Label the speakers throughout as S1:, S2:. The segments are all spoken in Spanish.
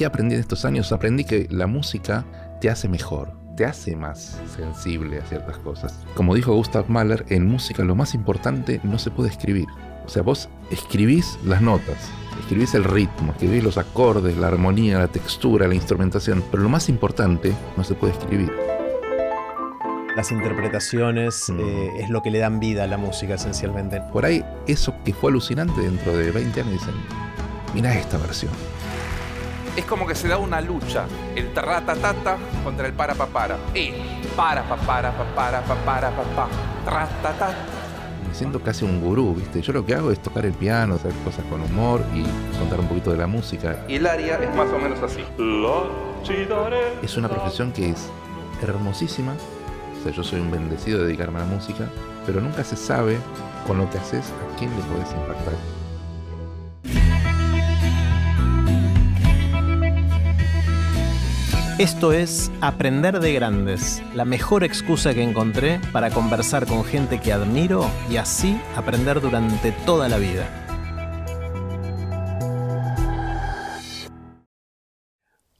S1: ¿Qué aprendí en estos años? Aprendí que la música te hace mejor, te hace más sensible a ciertas cosas. Como dijo Gustav Mahler, en música lo más importante no se puede escribir. O sea, vos escribís las notas, escribís el ritmo, escribís los acordes, la armonía, la textura, la instrumentación, pero lo más importante no se puede escribir.
S2: Las interpretaciones es lo que le dan vida a la música esencialmente.
S1: Por ahí, eso que fue alucinante, dentro de 20 años dicen, mirá esta versión.
S3: Es como que se da una lucha, el tarratatata contra el para-papara. Para-papara-papara-papara-papá, tratatata.
S1: Me siento casi un gurú, ¿viste? Yo lo que hago es tocar el piano, hacer cosas con humor y contar un poquito de la música.
S3: Y el aria es más o menos así.
S1: Es una profesión que es hermosísima. O sea, yo soy un bendecido de dedicarme a la música, pero nunca se sabe con lo que haces a quién le podés impactar.
S2: Esto es Aprender de Grandes, la mejor excusa que encontré para conversar con gente que admiro y así aprender durante toda la vida.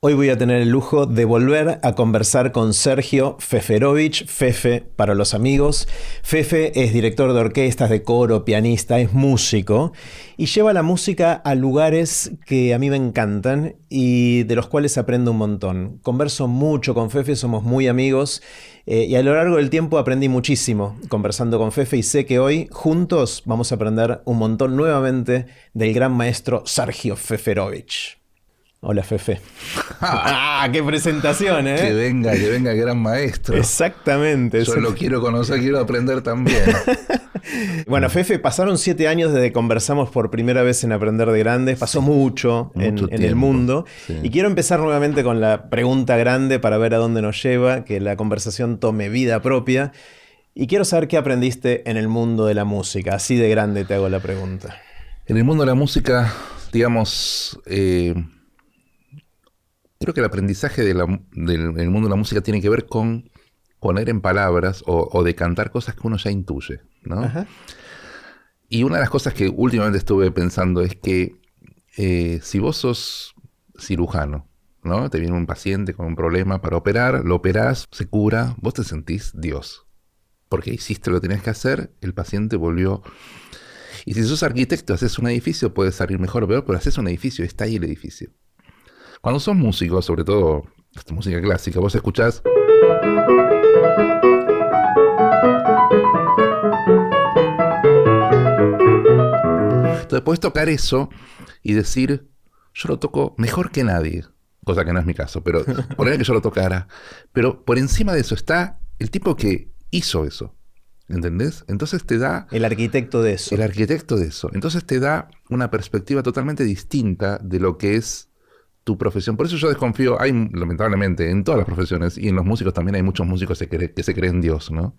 S2: Hoy voy a tener el lujo de volver a conversar con Sergio Feferovich, Fefe para los amigos. Fefe es director de orquestas, de coro, pianista, es músico y lleva la música a lugares que a mí me encantan y de los cuales aprendo un montón. Converso mucho con Fefe, somos muy amigos y a lo largo del tiempo aprendí muchísimo conversando con Fefe y sé que hoy juntos vamos a aprender un montón nuevamente del gran maestro Sergio Feferovich. Hola, Fefe. ¡Ah, qué presentación, eh!
S1: Que venga, gran maestro.
S2: Exactamente.
S1: Yo lo quiero conocer, quiero aprender también.
S2: Bueno, Fefe, pasaron 7 años desde que conversamos por primera vez en Aprender de Grandes. Pasó mucho en el mundo. Sí. Y quiero empezar nuevamente con la pregunta grande para ver a dónde nos lleva, que la conversación tome vida propia. Y quiero saber qué aprendiste en el mundo de la música. Así de grande te hago la pregunta.
S1: En el mundo de la música, digamos... Creo que el aprendizaje del mundo de la música tiene que ver con poner en palabras o de cantar cosas que uno ya intuye, ¿no? Ajá. Y una de las cosas que últimamente estuve pensando es que si vos sos cirujano, ¿no? Te viene un paciente con un problema para operar, lo operás, se cura, vos te sentís Dios. Porque hiciste lo que tenías que hacer, el paciente volvió. Y si sos arquitecto, haces un edificio, puede salir mejor o peor, pero haces un edificio, está ahí el edificio. Cuando sos músico, sobre todo música clásica, vos escuchás... Entonces podés tocar eso y decir, yo lo toco mejor que nadie. Cosa que no es mi caso, pero poner que yo lo tocara. Pero por encima de eso está el tipo que hizo eso. ¿Entendés? Entonces te da...
S2: El arquitecto de eso.
S1: El arquitecto de eso. Entonces te da una perspectiva totalmente distinta de lo que es tu profesión. Por eso yo desconfío, hay lamentablemente en todas las profesiones y en los músicos también hay muchos músicos que se creen Dios, ¿no?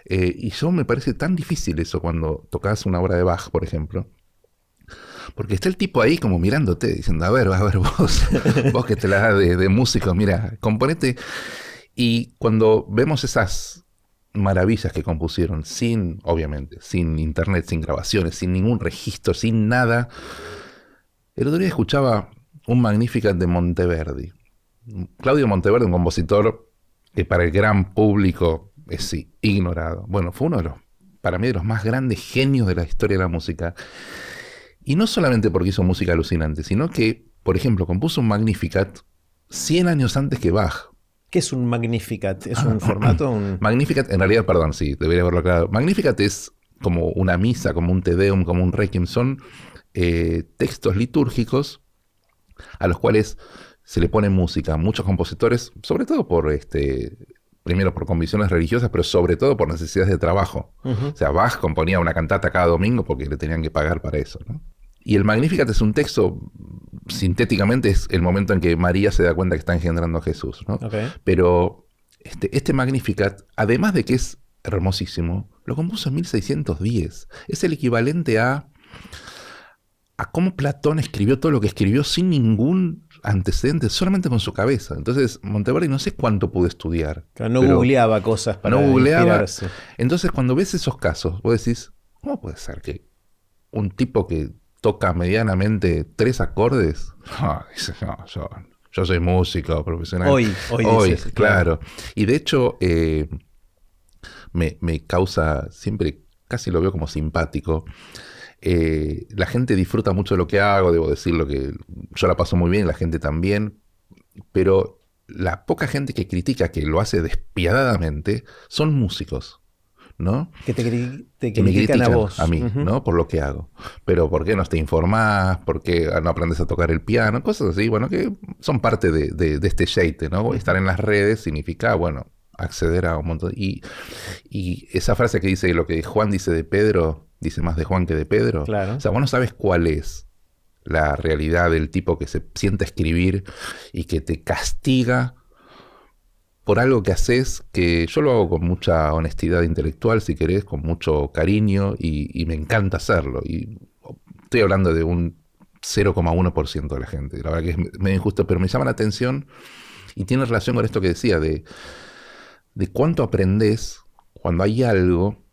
S1: Y yo me parece tan difícil eso cuando tocas una obra de Bach, por ejemplo, porque está el tipo ahí como mirándote, diciendo, a ver vos que te la das de músico, mira, componete. Y cuando vemos esas maravillas que compusieron, obviamente, sin internet, sin grabaciones, sin ningún registro, sin nada, el otro día escuchaba un Magnificat de Monteverdi. Claudio Monteverdi, un compositor que para el gran público es ignorado. Bueno, fue uno de los, para mí, de los más grandes genios de la historia de la música. Y no solamente porque hizo música alucinante, sino que, por ejemplo, compuso un Magnificat 100 años antes que Bach.
S2: ¿Qué es un Magnificat? ¿Es un formato?
S1: Magnificat, en realidad, perdón, sí, debería haberlo aclarado. Magnificat es como una misa, como un Te Deum, como un Requiem. Son textos litúrgicos a los cuales se le pone música. Muchos compositores, sobre todo primero por convicciones religiosas, pero sobre todo por necesidades de trabajo. Uh-huh. O sea, Bach componía una cantata cada domingo porque le tenían que pagar para eso, ¿no? Y el Magnificat es un texto, sintéticamente es el momento en que María se da cuenta que está engendrando a Jesús, ¿no? Okay. Pero este Magnificat, además de que es hermosísimo, lo compuso en 1610. Es el equivalente a cómo Platón escribió todo lo que escribió sin ningún antecedente, solamente con su cabeza. Entonces, Monteverdi no sé cuánto pudo estudiar.
S2: Claro, no googleaba cosas para inspirarse.
S1: Entonces, cuando ves esos casos, vos decís, ¿cómo puede ser que un tipo que toca medianamente 3 acordes, no, dice, no, yo soy músico profesional.
S2: Hoy dices,
S1: claro. Y de hecho, me causa, siempre casi lo veo como simpático. La gente disfruta mucho de lo que hago, debo decirlo que yo la paso muy bien, la gente también, pero la poca gente que critica, que lo hace despiadadamente, son músicos, ¿no?
S2: Que te
S1: Que me
S2: critican
S1: critican
S2: a vos.
S1: a mí, ¿no? Por lo que hago. Pero ¿por qué no te informás? ¿Por qué no aprendes a tocar el piano? Cosas así, bueno, que son parte de este yeite, ¿no? Estar en las redes significa, bueno, acceder a un montón. Y esa frase que dice, lo que Juan dice de Pedro, dice más de Juan que de Pedro.
S2: Claro.
S1: O sea, vos no sabes cuál es la realidad del tipo que se sienta a escribir y que te castiga por algo que haces, que yo lo hago con mucha honestidad intelectual, si querés, con mucho cariño, y me encanta hacerlo. Y estoy hablando de un 0,1% de la gente. La verdad que es medio injusto, pero me llama la atención y tiene relación con esto que decía, de cuánto aprendés cuando hay algo,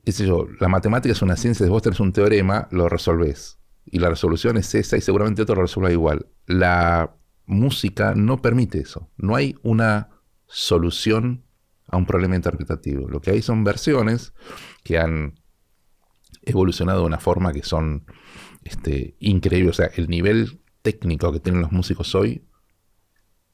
S1: qué sé yo, la matemática es una ciencia, si vos tenés un teorema, lo resolvés. Y la resolución es esa y seguramente otro lo resuelva igual. La música no permite eso. No hay una solución a un problema interpretativo. Lo que hay son versiones que han evolucionado de una forma que son increíbles. O sea, el nivel técnico que tienen los músicos hoy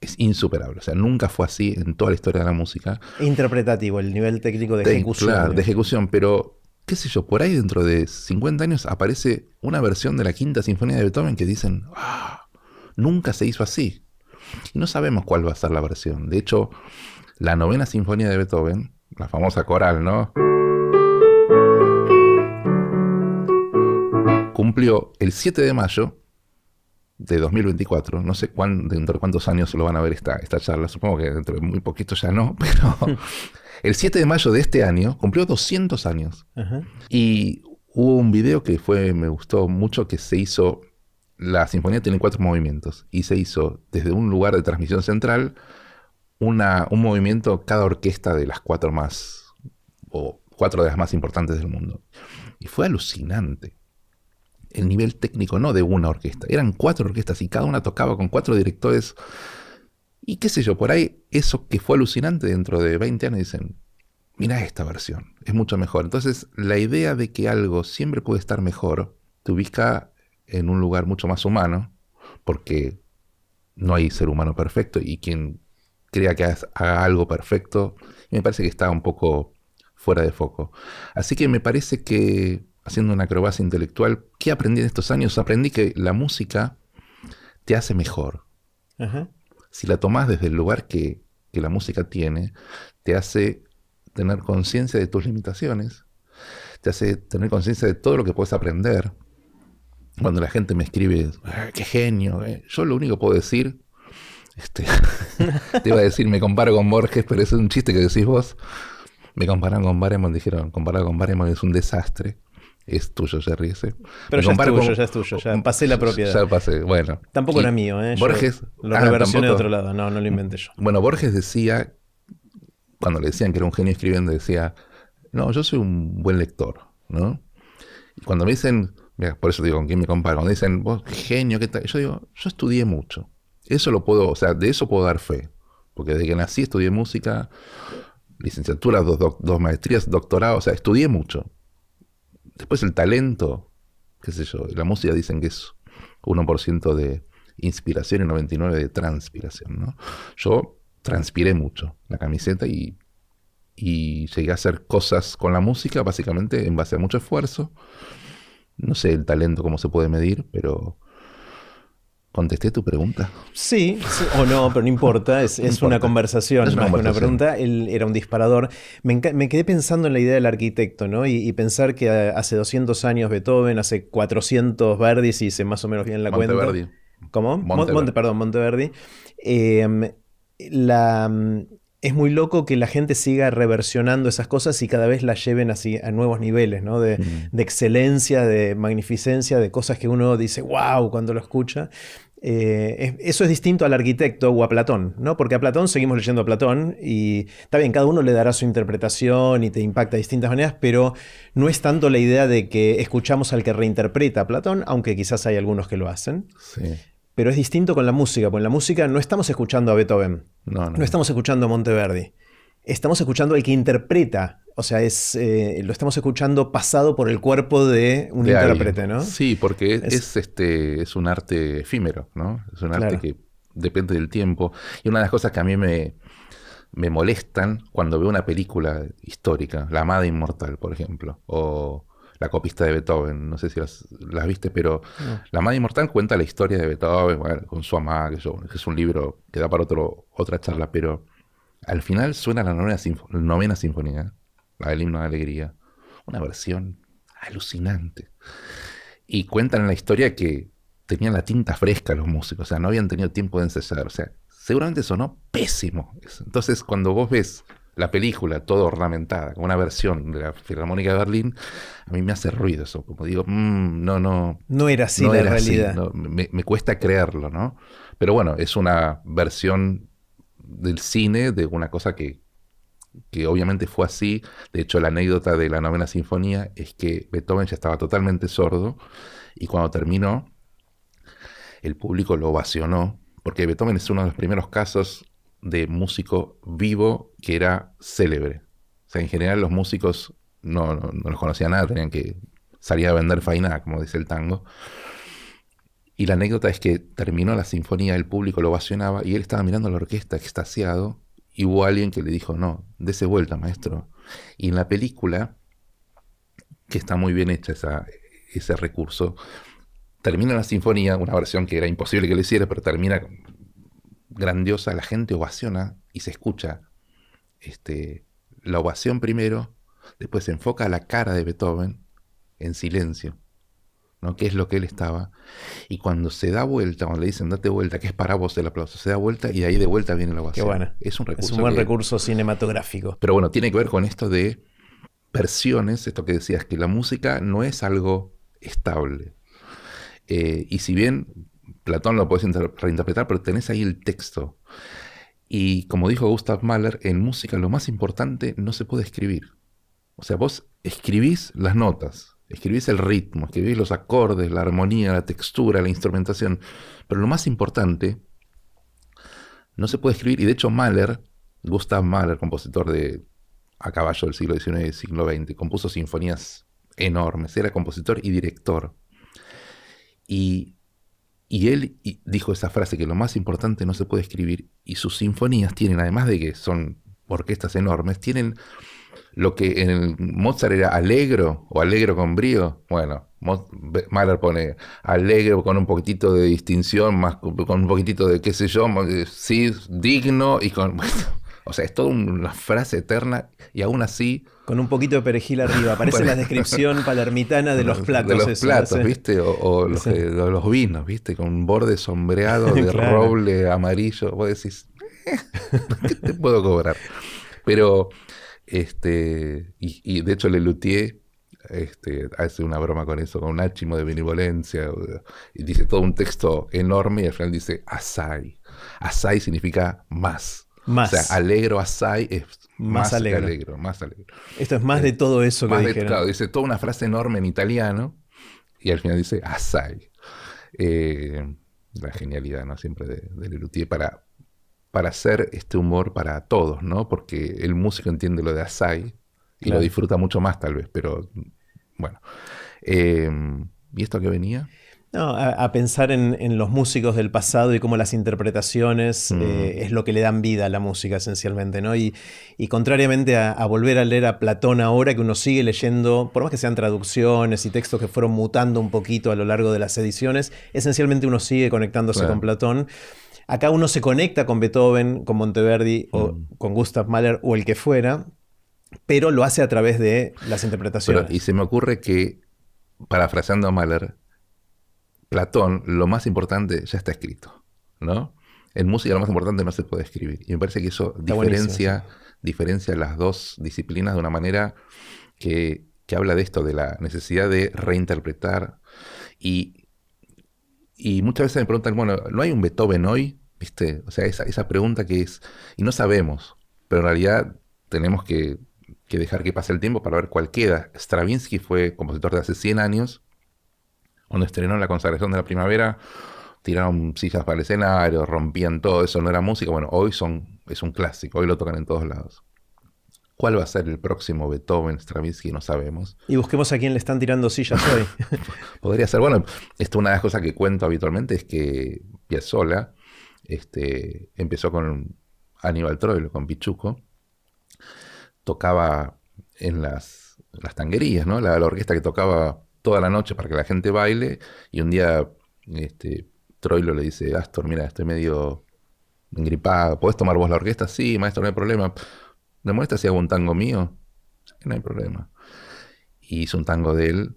S1: es insuperable. O sea, nunca fue así en toda la historia de la música.
S2: Interpretativo, el nivel técnico de ejecución.
S1: Claro, de ejecución, pero qué sé yo, por ahí dentro de 50 años aparece una versión de la Quinta Sinfonía de Beethoven que dicen, nunca se hizo así. Y no sabemos cuál va a ser la versión. De hecho, la Novena Sinfonía de Beethoven, la famosa coral, ¿no? Cumplió el 7 de mayo de 2024. No sé dentro de cuántos años lo van a ver esta charla. Supongo que dentro de muy poquito ya no, pero el 7 de mayo de este año cumplió 200 años.
S2: Ajá.
S1: Y hubo un video que me gustó mucho, que se hizo. La sinfonía tiene 4 movimientos y se hizo desde un lugar de transmisión central un movimiento cada orquesta de las 4 más, o 4 de las más importantes del mundo. Y fue alucinante. El nivel técnico, no de una orquesta, eran 4 orquestas y cada una tocaba con 4 directores. Y qué sé yo, por ahí eso que fue alucinante, dentro de 20 años dicen, mira esta versión, es mucho mejor. Entonces la idea de que algo siempre puede estar mejor te ubica en un lugar mucho más humano, porque no hay ser humano perfecto, y quien crea que haga algo perfecto, me parece que está un poco fuera de foco. Así que me parece que, haciendo una acrobacia intelectual, ¿qué aprendí en estos años? Aprendí que la música te hace mejor.
S2: Ajá.
S1: Si la tomás desde el lugar que la música tiene, te hace tener conciencia de tus limitaciones, te hace tener conciencia de todo lo que puedes aprender. Cuando la gente me escribe, ¡qué genio! Yo lo único que puedo decir, te iba a decir, me comparo con Borges, pero es un chiste que decís vos. Me comparan con Barenboim, dijeron, comparado con Barenboim es un desastre. Es tuyo, Jerry, ese.
S2: Pero ya es tuyo, ya pasé la propiedad.
S1: Ya pasé, bueno.
S2: Tampoco era mío,
S1: Borges,
S2: yo lo reversioné de
S1: ¿tampoco?
S2: otro lado, no lo inventé yo.
S1: Bueno, Borges decía, cuando le decían que era un genio escribiendo, decía, no, yo soy un buen lector, ¿no? Y cuando me dicen, mira, por eso digo, ¿con quién me comparo? Cuando dicen, vos, qué genio, ¿qué tal? Yo digo, yo estudié mucho. Eso lo puedo, o sea, de eso puedo dar fe. Porque desde que nací estudié música, licenciatura, 2 maestrías, doctorado, o sea, estudié mucho. Después el talento, qué sé yo, la música dicen que es 1% de inspiración y 99% de transpiración, ¿no? Yo transpiré mucho la camiseta y llegué a hacer cosas con la música, básicamente en base a mucho esfuerzo. No sé el talento cómo se puede medir, pero ¿contesté tu pregunta?
S2: Sí, o no, pero no importa, es
S1: importa.
S2: una conversación,
S1: Es una
S2: más que una
S1: conversación.
S2: pregunta. Él era un disparador. Me quedé pensando en la idea del arquitecto, ¿no? Y pensar que hace 200 años Beethoven, hace 400 Verdi, si hice más o menos bien la
S1: Monteverdi.
S2: cuenta. ¿Cómo?
S1: Monteverdi.
S2: Monteverdi. Es muy loco que la gente siga reversionando esas cosas y cada vez las lleven así a nuevos niveles, ¿no? De excelencia, de magnificencia, de cosas que uno dice, wow, cuando lo escucha. Eso es distinto al arquitecto o a Platón, ¿no? Porque a Platón seguimos leyendo a Platón y está bien, cada uno le dará su interpretación y te impacta de distintas maneras, pero no es tanto la idea de que escuchamos al que reinterpreta a Platón, aunque quizás hay algunos que lo hacen.
S1: Sí.
S2: Pero es distinto con la música, porque en la música no estamos escuchando a Beethoven, no estamos escuchando a Monteverdi, estamos escuchando al que interpreta. O sea, lo estamos escuchando pasado por el cuerpo de un intérprete,
S1: alguien.
S2: ¿no?
S1: Sí, porque es un arte efímero, ¿no? Es un arte que depende del tiempo. Y una de las cosas que a mí me molestan cuando veo una película histórica, La Amada Inmortal, por ejemplo, o La Copista de Beethoven, no sé si las viste, pero La Amada Inmortal cuenta la historia de Beethoven, bueno, con su amada, que es un libro que da para otra charla, pero al final suena la novena sinfonía, la del Himno de Alegría, una versión alucinante. Y cuentan en la historia que tenían la tinta fresca los músicos, o sea, no habían tenido tiempo de ensayar, o sea, seguramente sonó pésimo. Entonces, cuando vos ves la película toda ornamentada, con una versión de la Filarmónica de Berlín, a mí me hace ruido eso, como digo,
S2: no era así
S1: no
S2: la
S1: era
S2: realidad.
S1: así, no, me cuesta creerlo, ¿no? Pero bueno, es una versión del cine de una cosa que obviamente fue así. De hecho, la anécdota de la novena sinfonía es que Beethoven ya estaba totalmente sordo y cuando terminó, el público lo ovacionó, porque Beethoven es uno de los primeros casos de músico vivo que era célebre. O sea, en general los músicos no los conocían nada, tenían que salir a vender faina, como dice el tango. Y la anécdota es que terminó la sinfonía, el público lo ovacionaba y él estaba mirando a la orquesta extasiado y hubo alguien que le dijo, no, dese vuelta, maestro. Y en la película, que está muy bien hecha ese recurso, termina la sinfonía, una versión que era imposible que lo hiciera, pero termina grandiosa, la gente ovaciona y se escucha la ovación primero, después se enfoca a la cara de Beethoven en silencio, ¿no? Que es lo que él estaba. Y cuando se da vuelta, cuando le dicen date vuelta, que es para vos el aplauso, se da vuelta y de ahí de vuelta viene la ovación.
S2: Qué bueno.
S1: Es un recurso.
S2: Es un buen recurso cinematográfico.
S1: Pero bueno, tiene que ver con esto de versiones, esto que decías, que la música no es algo estable. Y si bien Platón lo puedes reinterpretar, pero tenés ahí el texto. Y como dijo Gustav Mahler, en música lo más importante no se puede escribir. O sea, vos escribís las notas, escribís el ritmo, escribís los acordes, la armonía, la textura, la instrumentación. Pero lo más importante no se puede escribir. Y de hecho Mahler, Gustav Mahler, compositor a caballo del siglo XIX y siglo XX, compuso sinfonías enormes. Era compositor y director. Y él dijo esa frase, que lo más importante no se puede escribir, y sus sinfonías tienen, además de que son orquestas enormes, tienen lo que en el Mozart era allegro o allegro con brío. Bueno, Mahler pone allegro con un poquitito de distinción, más con un poquitito de qué sé yo, sí, digno y con... O sea, es toda una frase eterna y aún así...
S2: Con un poquito de perejil arriba. Parece la descripción palermitana de los platos.
S1: De los platos, ¿sí? ¿Viste? O los vinos, ¿viste? Con un borde sombreado de
S2: claro.
S1: roble amarillo. Vos decís, ¿qué te puedo cobrar? Pero, y de hecho Lelutier hace una broma con eso, con un áchimo de benevolencia, y dice todo un texto enorme y al final dice Assai. Assai significa más.
S2: Más.
S1: O sea, alegro, assai es más alegro, más alegro.
S2: Esto es más de todo eso que dijeron.
S1: Claro, dice toda una frase enorme en italiano y al final dice assai. La genialidad, ¿no? Siempre de Lelutier para hacer este humor para todos, ¿no? Porque el músico entiende lo de assai y lo disfruta mucho más tal vez, pero bueno. ¿Y esto que venía?
S2: No, a pensar en los músicos del pasado y cómo las interpretaciones es lo que le dan vida a la música esencialmente, ¿no? Y contrariamente a volver a leer a Platón ahora, que uno sigue leyendo, por más que sean traducciones y textos que fueron mutando un poquito a lo largo de las ediciones, esencialmente uno sigue conectándose con Platón. Acá uno se conecta con Beethoven, con Monteverdi o con Gustav Mahler o el que fuera, pero lo hace a través de las interpretaciones.
S1: Y se me ocurre que, parafraseando a Mahler, Platón, lo más importante ya está escrito, ¿no? En música lo más importante no se puede escribir. Y me parece que eso diferencia las dos disciplinas de una manera que habla de esto, de la necesidad de reinterpretar y Y muchas veces me preguntan, bueno, ¿no hay un Beethoven hoy? ¿Viste? O sea, esa pregunta que es, y no sabemos, pero en realidad tenemos que dejar que pase el tiempo para ver cuál queda. Stravinsky fue compositor de hace 100 años, cuando estrenó La consagración de la primavera, tiraron sillas para el escenario, rompían todo, eso no era música. Bueno, hoy es un clásico, hoy lo tocan en todos lados. ¿Cuál va a ser el próximo Beethoven, Stravinsky? No sabemos.
S2: Y busquemos a quién le están tirando sillas hoy.
S1: Podría ser, bueno, una de las cosas que cuento habitualmente es que Piazzolla empezó con Aníbal Troilo, con Pichuco, tocaba en las tanguerías, ¿no? La orquesta que tocaba toda la noche para que la gente baile, y un día Troilo le dice, Astor, mira, estoy medio engripado, ¿podés tomar vos la orquesta? Sí, maestro, no hay problema. ¿Me molesta si hago un tango mío? No hay problema. Y hizo un tango de él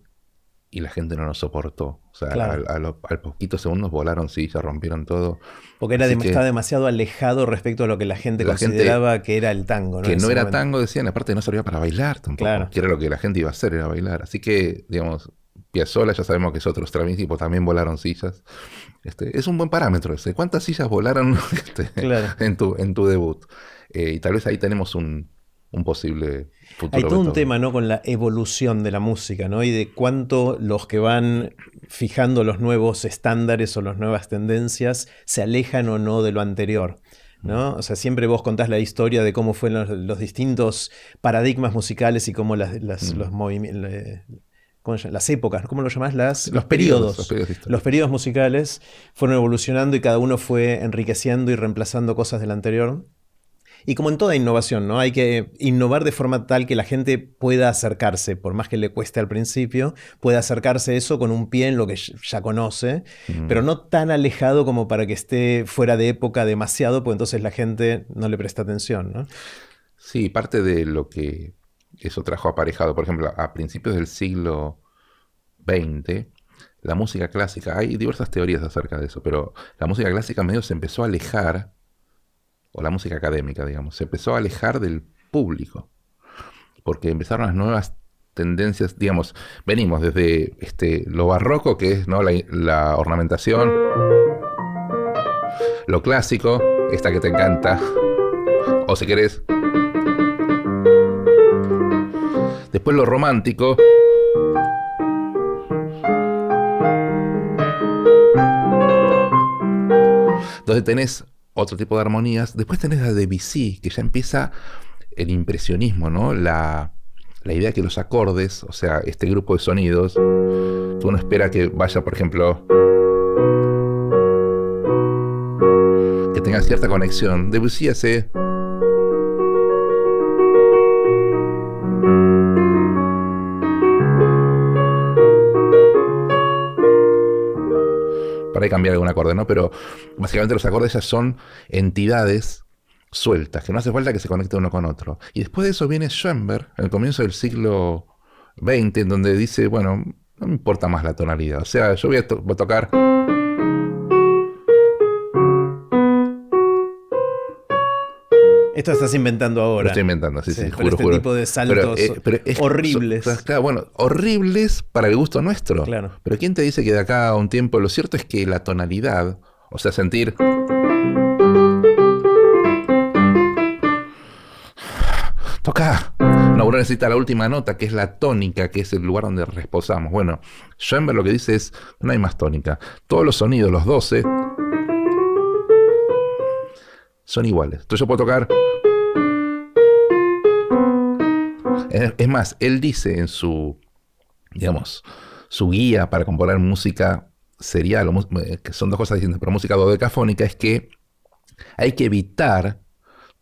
S1: y la gente no lo soportó. O sea,
S2: Claro.
S1: al poquitos segundos volaron sillas, rompieron todo.
S2: Porque está demasiado alejado respecto a lo que la gente consideraba que era el tango, ¿no?
S1: Que
S2: en
S1: no
S2: ese
S1: era
S2: momento.
S1: tango, decían, aparte no servía para bailar tampoco.
S2: Claro.
S1: Que era lo que la gente iba a hacer, era bailar. Así que, digamos, Piazzolla ya sabemos que es otro Stravinsky, pues también volaron sillas. Es un buen parámetro ese. ¿Cuántas sillas volaron
S2: Claro.
S1: en tu debut? Y tal vez ahí tenemos un posible futuro.
S2: Hay todo un
S1: Beethoven.
S2: tema, ¿no? Con la evolución de la música, ¿no? Y de cuánto los que van fijando los nuevos estándares o las nuevas tendencias se alejan o no de lo anterior, ¿no? O sea, siempre vos contás la historia de cómo fueron los distintos paradigmas musicales y cómo los movimientos... ¿Cómo se llama? Las épocas, ¿cómo lo llamás? Los periodos.
S1: históricos.
S2: Los periodos musicales fueron evolucionando y cada uno fue enriqueciendo y reemplazando cosas del anterior. Y como en toda innovación, ¿no? Hay que innovar de forma tal que la gente pueda acercarse, por más que le cueste al principio, pueda acercarse a eso con un pie en lo que ya conoce, pero no tan alejado como para que esté fuera de época demasiado, porque entonces la gente no le presta atención, ¿no?
S1: Sí, parte de lo que eso trajo aparejado, por ejemplo, a principios del siglo XX, la música clásica, hay diversas teorías acerca de eso, pero la música clásica medio se empezó a alejar, o la música académica, digamos, se empezó a alejar del público, porque empezaron las nuevas tendencias, digamos, venimos desde lo barroco, que es, ¿no? la ornamentación, lo clásico, esta que te encanta, o si querés, después lo romántico, donde tenés otro tipo de armonías. Después tenés la Debussy, que ya empieza el impresionismo, ¿no? La idea que los acordes, o sea, este grupo de sonidos, que uno espera que vaya, por ejemplo, que tenga cierta conexión. Debussy hace... para cambiar algún acorde, ¿no? Pero básicamente los acordes ya son entidades sueltas, que no hace falta que se conecte uno con otro. Y después de eso viene Schoenberg, en el comienzo del siglo XX, en donde dice, bueno, no me importa más la tonalidad. O sea, yo voy a tocar...
S2: Esto estás inventando ahora.
S1: Lo estoy inventando, sí,
S2: pero
S1: juro,
S2: este
S1: juro.
S2: tipo de saltos horribles.
S1: Claro, bueno, horribles para el gusto nuestro.
S2: Claro.
S1: Pero ¿quién te dice que de acá a un tiempo? Lo cierto es que la tonalidad, o sea, sentir... toca. No, uno necesita la última nota, que es la tónica, que es el lugar donde reposamos. Bueno, Schoenberg lo que dice es, no hay más tónica. Todos los sonidos, los 12, son iguales. Entonces yo puedo tocar... Es más, él dice en su, digamos, su guía para componer música serial, que son dos cosas distintas, pero música dodecafónica, es que hay que evitar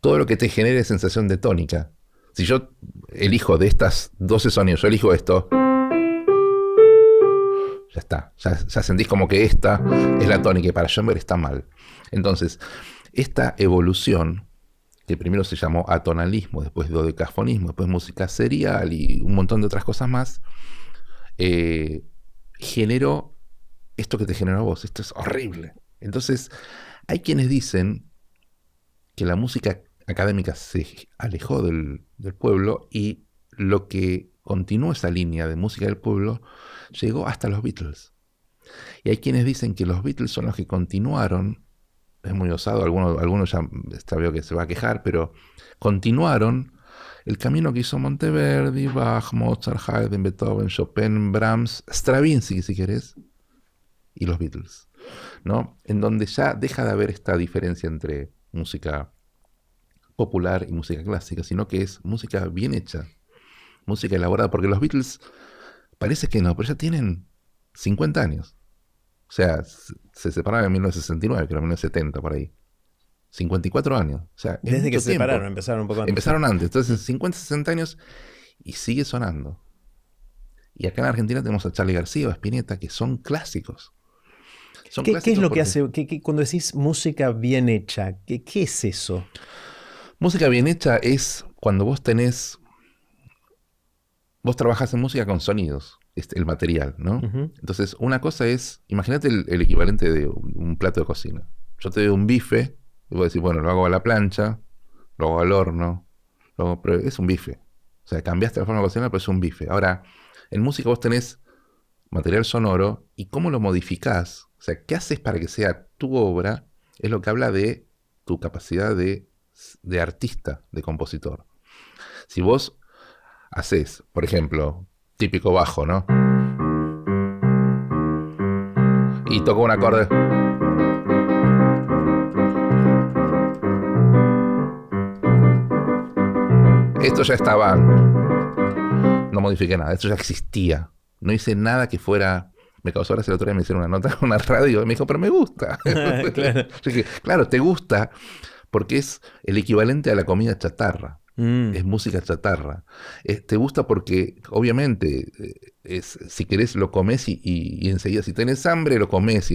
S1: todo lo que te genere sensación de tónica. Si yo elijo de estas 12 sonidos, yo elijo esto, ya está, ya sentís como que esta es la tónica y para Schoenberg está mal. Entonces, esta evolución, que primero se llamó atonalismo, después dodecafonismo, después música serial y un montón de otras cosas más, generó esto que te generó a vos. Esto es horrible. Entonces, hay quienes dicen que la música académica se alejó del pueblo y lo que continuó esa línea de música del pueblo llegó hasta los Beatles. Y hay quienes dicen que los Beatles son los que continuaron, es muy osado, algunos ya veo que se va a quejar, pero continuaron el camino que hizo Monteverdi, Bach, Mozart, Haydn, Beethoven, Chopin, Brahms, Stravinsky, si querés, y los Beatles, ¿no? En donde ya deja de haber esta diferencia entre música popular y música clásica, sino que es música bien hecha, música elaborada, porque los Beatles parece que no, pero ya tienen 50 años. O sea, se separaron en 1969, creo, en 1970, por ahí. 54 años. O sea,
S2: desde que se separaron, empezaron un poco antes.
S1: Empezaron antes, entonces 50, 60 años y sigue sonando. Y acá en Argentina tenemos a Charly García o a Spinetta, que son clásicos.
S2: ¿Qué es lo que hace? Cuando decís música bien hecha, ¿qué es eso?
S1: Música bien hecha es cuando vos trabajás en música con sonidos, el material, ¿no?
S2: Uh-huh.
S1: Entonces, una cosa es, imagínate el equivalente de un plato de cocina. Yo te doy un bife, y vos decís, bueno, lo hago a la plancha, lo hago al horno, pero es un bife. O sea, cambiaste la forma de cocinar, pero es un bife. Ahora, en música vos tenés material sonoro, y cómo lo modificás, o sea, qué haces para que sea tu obra, es lo que habla de tu capacidad de artista, de compositor. Si vos haces, por ejemplo, típico bajo, ¿no? Y toco un acorde. Esto ya estaba. No modifiqué nada, esto ya existía. No hice nada que fuera. Me causó gracia el otro día, me hicieron una nota en una radio y me dijo, pero me gusta.
S2: Claro.
S1: Dije, claro, te gusta porque es el equivalente a la comida chatarra. Es música chatarra. Te gusta porque, obviamente, si querés lo comes y enseguida, si tenés hambre, lo comes.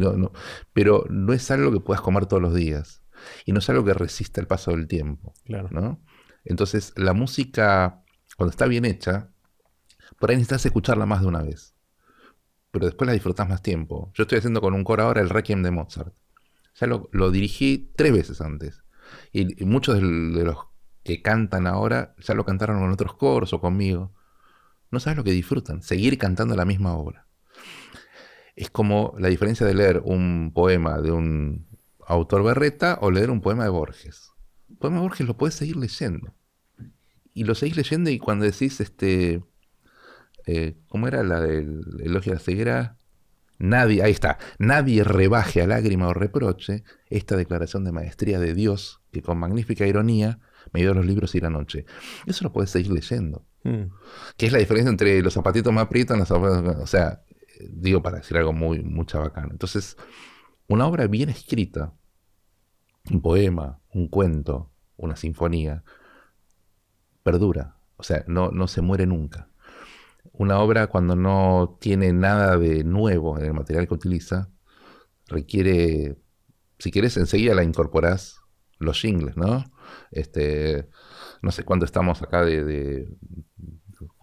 S1: Pero no es algo que puedas comer todos los días. Y no es algo que resista el paso del tiempo.
S2: Claro.
S1: ¿No? Entonces, la música, cuando está bien hecha, por ahí necesitas escucharla más de una vez. Pero después la disfrutás más tiempo. Yo estoy haciendo con un coro ahora el Requiem de Mozart. Ya lo dirigí 3 veces antes. Y muchos de los que cantan ahora ya lo cantaron con otros coros o conmigo. No sabes lo que disfrutan, seguir cantando la misma obra. Es como la diferencia de leer un poema de un autor berreta o leer un poema de Borges. El poema de Borges lo puedes seguir leyendo. Y lo seguís leyendo y cuando decís, ¿cómo era la del elogio de la ceguera? Ahí está, nadie rebaje a lágrima o reproche esta declaración de maestría de Dios que con magnífica ironía me dio los libros y la noche. Eso lo puedes seguir leyendo. ¿Qué es la diferencia entre los zapatitos más aprietan, o sea, digo para decir algo muy chabacano? Entonces, una obra bien escrita, un poema, un cuento, una sinfonía, perdura. O sea, no se muere nunca. Una obra, cuando no tiene nada de nuevo en el material que utiliza, requiere, si querés, enseguida la incorporás, los jingles, ¿no? No sé cuánto estamos acá de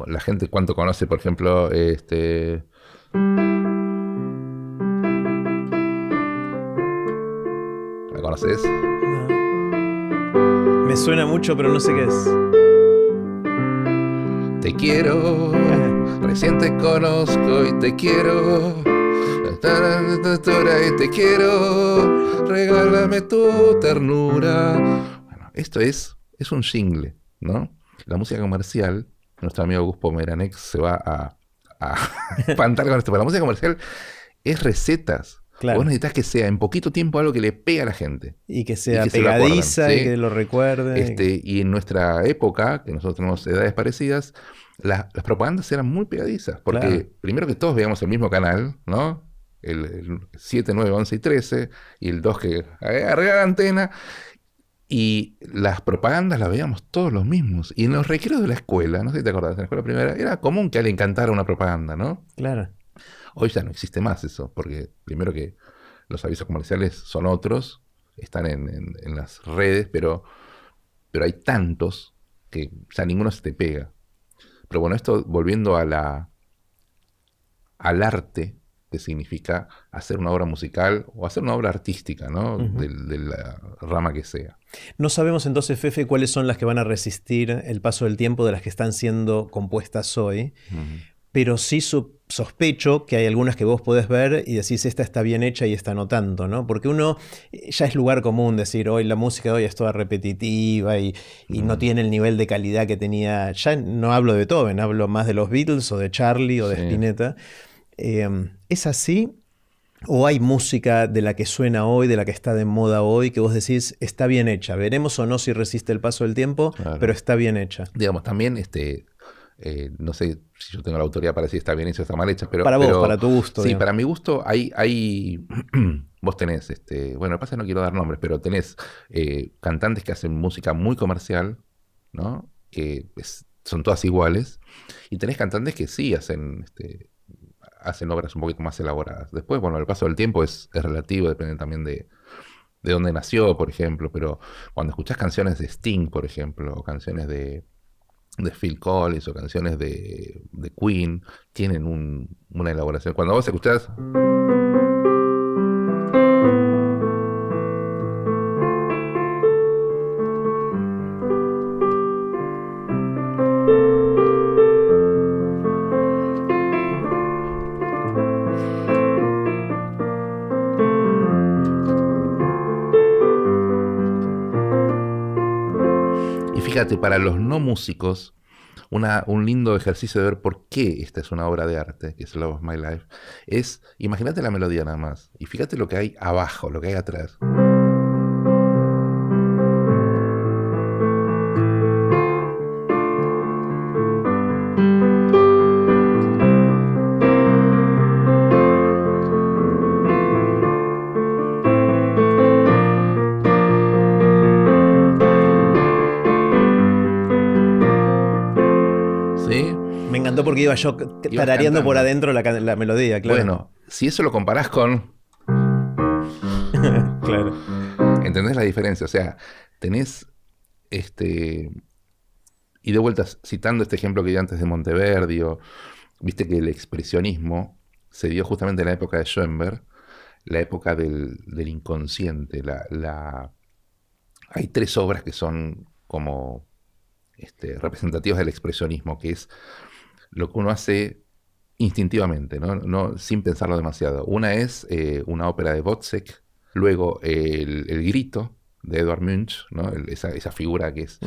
S1: la gente, cuánto conoce, por ejemplo, ¿la conoces?
S2: No. Me suena mucho, pero no sé qué es.
S1: Te quiero, recién te conozco y te quiero. Y te quiero, regálame tu ternura. Bueno, esto es un jingle, ¿no? La música comercial, nuestro amigo Gus Pomeranex se va a espantar con esto, pero la música comercial es recetas.
S2: Claro.
S1: Vos necesitas que sea en poquito tiempo algo que le pegue a la gente.
S2: Y que sea pegadiza,
S1: ¿sí?
S2: Y que lo recuerde.
S1: Y en nuestra época, que nosotros tenemos edades parecidas, las propagandas eran muy pegadizas. Porque
S2: Claro.
S1: primero que todos veíamos el mismo canal, ¿no? El 7, 9, 11 y 13, y el 2 que agarra la antena. Y las propagandas las veíamos todos los mismos. Y en los recreos de la escuela, no sé si te acordás, en la escuela primera, era común que alguien cantara una propaganda, ¿no?
S2: Claro.
S1: Hoy ya no existe más eso, porque primero que los avisos comerciales son otros, están en las redes, pero hay tantos que ya ninguno se te pega. Pero bueno, esto volviendo al arte, que significa hacer una obra musical o hacer una obra artística, ¿no?
S2: Uh-huh.
S1: de la rama que sea.
S2: No sabemos entonces, Fefe, cuáles son las que van a resistir el paso del tiempo de las que están siendo compuestas hoy.
S1: Uh-huh.
S2: pero sí sospecho que hay algunas que vos podés ver y decís, esta está bien hecha y esta no tanto, ¿no? Porque uno ya es lugar común decir, hoy la música de hoy es toda repetitiva y no tiene el nivel de calidad que tenía. Ya no hablo de Beethoven, hablo más de los Beatles o de Charlie o de
S1: Sí.
S2: Spinetta. ¿Es así? ¿O hay música de la que suena hoy, de la que está de moda hoy, que vos decís, está bien hecha? Veremos o no si resiste el paso del tiempo,
S1: Claro.
S2: pero está bien hecha.
S1: Digamos, también, no sé si yo tengo la autoridad para decir está bien hecha o está mal hecha, pero...
S2: Para vos, para tu gusto.
S1: Sí,
S2: digamos.
S1: para mi gusto vos tenés, bueno, lo que pasa es que no quiero dar nombres, pero tenés cantantes que hacen música muy comercial, ¿no? Que son todas iguales, y tenés cantantes que sí hacen obras un poquito más elaboradas. Después, bueno, el paso del tiempo es relativo, depende también de dónde nació, por ejemplo, pero cuando escuchás canciones de Sting, por ejemplo, o canciones de Phil Collins o canciones de Queen, tienen una elaboración. Cuando vos escuchás... Y fíjate, para los no músicos, un lindo ejercicio de ver por qué esta es una obra de arte, que es Love of My Life, es, imagínate la melodía nada más, y fíjate lo que hay abajo, lo que hay atrás. ¿Sí?
S2: Me encantó porque iba yo tarareando
S1: cantando
S2: por adentro la melodía, claro.
S1: Bueno, si eso lo comparás con...
S2: Claro.
S1: ¿Entendés la diferencia? O sea, tenés y de vueltas, citando este ejemplo que di antes de Monteverdi, viste que el expresionismo se dio justamente en la época de Schoenberg, la época del inconsciente. Hay tres obras que son como representativas del expresionismo, que es lo que uno hace instintivamente, ¿no? Sin pensarlo demasiado. Una es una ópera de Wozzeck, luego el Grito, de Edvard Munch, ¿no? Esa figura que es...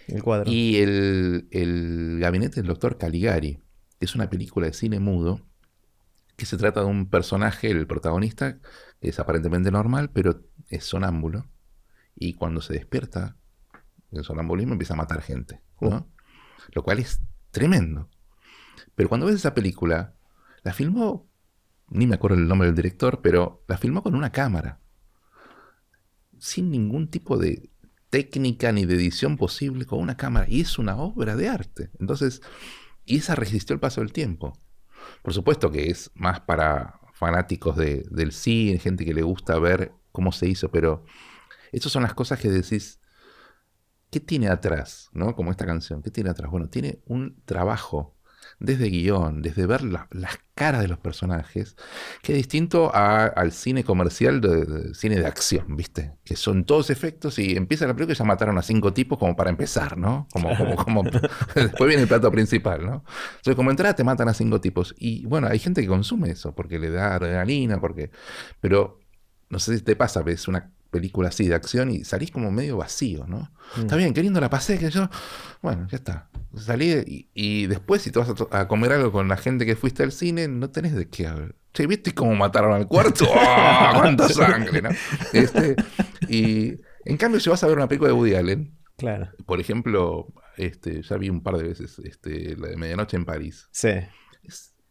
S2: El cuadro.
S1: Y el Gabinete del Doctor Caligari, que es una película de cine mudo, que se trata de un personaje, el protagonista, que es aparentemente normal, pero es sonámbulo, y cuando se despierta del sonambulismo empieza a matar gente, ¿no? Lo cual es tremendo. Pero cuando ves esa película, la filmó, ni me acuerdo el nombre del director, pero la filmó con una cámara, sin ningún tipo de técnica ni de edición posible, con una cámara, y es una obra de arte. Entonces, y esa resistió el paso del tiempo. Por supuesto que es más para fanáticos del cine, gente que le gusta ver cómo se hizo, pero estas son las cosas que decís, ¿qué tiene atrás? ¿No? Como esta canción, ¿qué tiene atrás? Bueno, tiene un trabajo desde guión, desde ver las caras de los personajes, que es distinto al cine comercial, de cine de acción, ¿viste? Que son todos efectos y empieza la película y ya mataron a 5 tipos como para empezar, ¿no? Como después viene el plato principal, ¿no? Entonces, como entrada te matan a 5 tipos. Y bueno, hay gente que consume eso porque le da adrenalina, pero no sé si te pasa, ves una película así de acción y salís como medio vacío, ¿no? Está bien, qué lindo la pasé, que yo... Bueno, ya está. Salí y después si te vas a comer algo con la gente que fuiste al cine, no tenés de qué hablar. Che, ¿viste cómo mataron al cuarto? ¡Oh, cuánta sangre! ¿No? Y en cambio, si vas a ver una película de Woody Allen,
S2: claro.
S1: Por ejemplo, ya vi un par de veces la de Medianoche en París.
S2: Sí.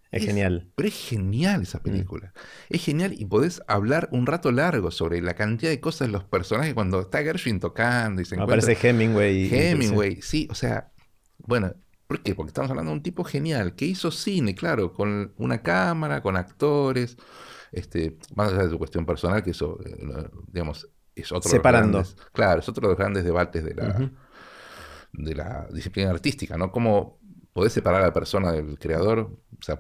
S2: Es genial.
S1: Pero es genial esa película. Es genial y podés hablar un rato largo sobre la cantidad de cosas de los personajes cuando está Gershwin tocando y se encuentra...
S2: Aparece Hemingway.
S1: Hemingway, sí, o sea, bueno, ¿por qué? Porque estamos hablando de un tipo genial que hizo cine, claro, con una cámara, con actores, más allá de su cuestión personal, que eso, digamos, es otro
S2: Separando.
S1: de los grandes, claro, es otro de los grandes debates de la disciplina artística, ¿no? Cómo podés separar a la persona del creador. O sea,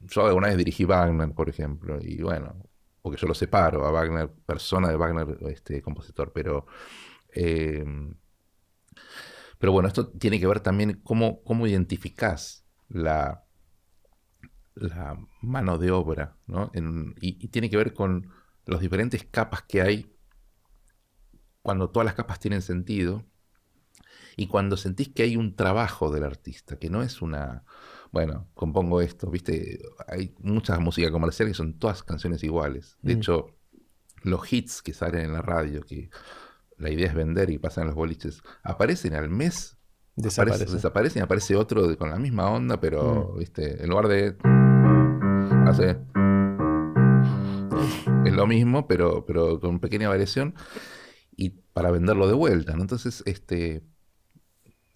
S1: yo alguna vez dirigí Wagner, por ejemplo, y bueno, porque yo lo separo a Wagner, persona de Wagner, compositor, pero bueno, esto tiene que ver también cómo identificás la mano de obra, ¿no? Y tiene que ver con las diferentes capas que hay cuando todas las capas tienen sentido y cuando sentís que hay un trabajo del artista, que no es bueno, compongo esto, ¿viste? Hay mucha música comercial que son todas canciones iguales. De hecho, los hits que salen en la radio, que la idea es vender y pasan en los boliches, aparecen al mes, desaparecen y aparece otro con la misma onda, pero, ¿viste? En lugar de... hace... es lo mismo, pero con pequeña variación y para venderlo de vuelta, ¿no? Entonces,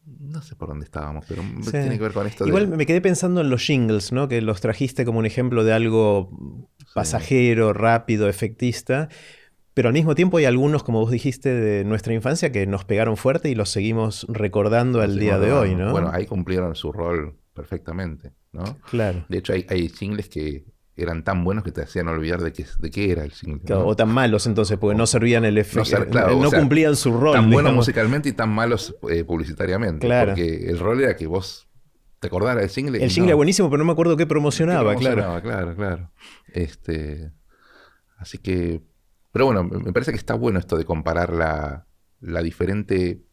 S1: no sé por dónde estábamos, pero
S2: Sí.
S1: tiene que ver con esto.
S2: Igual me quedé pensando en los jingles, ¿no? Que los trajiste como un ejemplo de algo pasajero, rápido, efectista. Pero al mismo tiempo hay algunos, como vos dijiste, de nuestra infancia que nos pegaron fuerte y los seguimos recordando al día de hoy, ¿no?
S1: Bueno, ahí cumplieron su rol perfectamente, ¿no?
S2: Claro.
S1: De hecho, hay jingles que eran tan buenos que te hacían olvidar de qué era el jingle,
S2: Claro,
S1: ¿no?
S2: o tan malos entonces, porque no servían el efecto,
S1: Claro,
S2: no cumplían su rol.
S1: Tan buenos
S2: digamos.
S1: musicalmente y tan malos publicitariamente.
S2: Claro.
S1: Porque el rol era que vos te acordaras del jingle.
S2: El jingle es buenísimo, pero no me acuerdo qué promocionaba, claro.
S1: Claro. Así que... Pero bueno, me parece que está bueno esto de comparar la diferente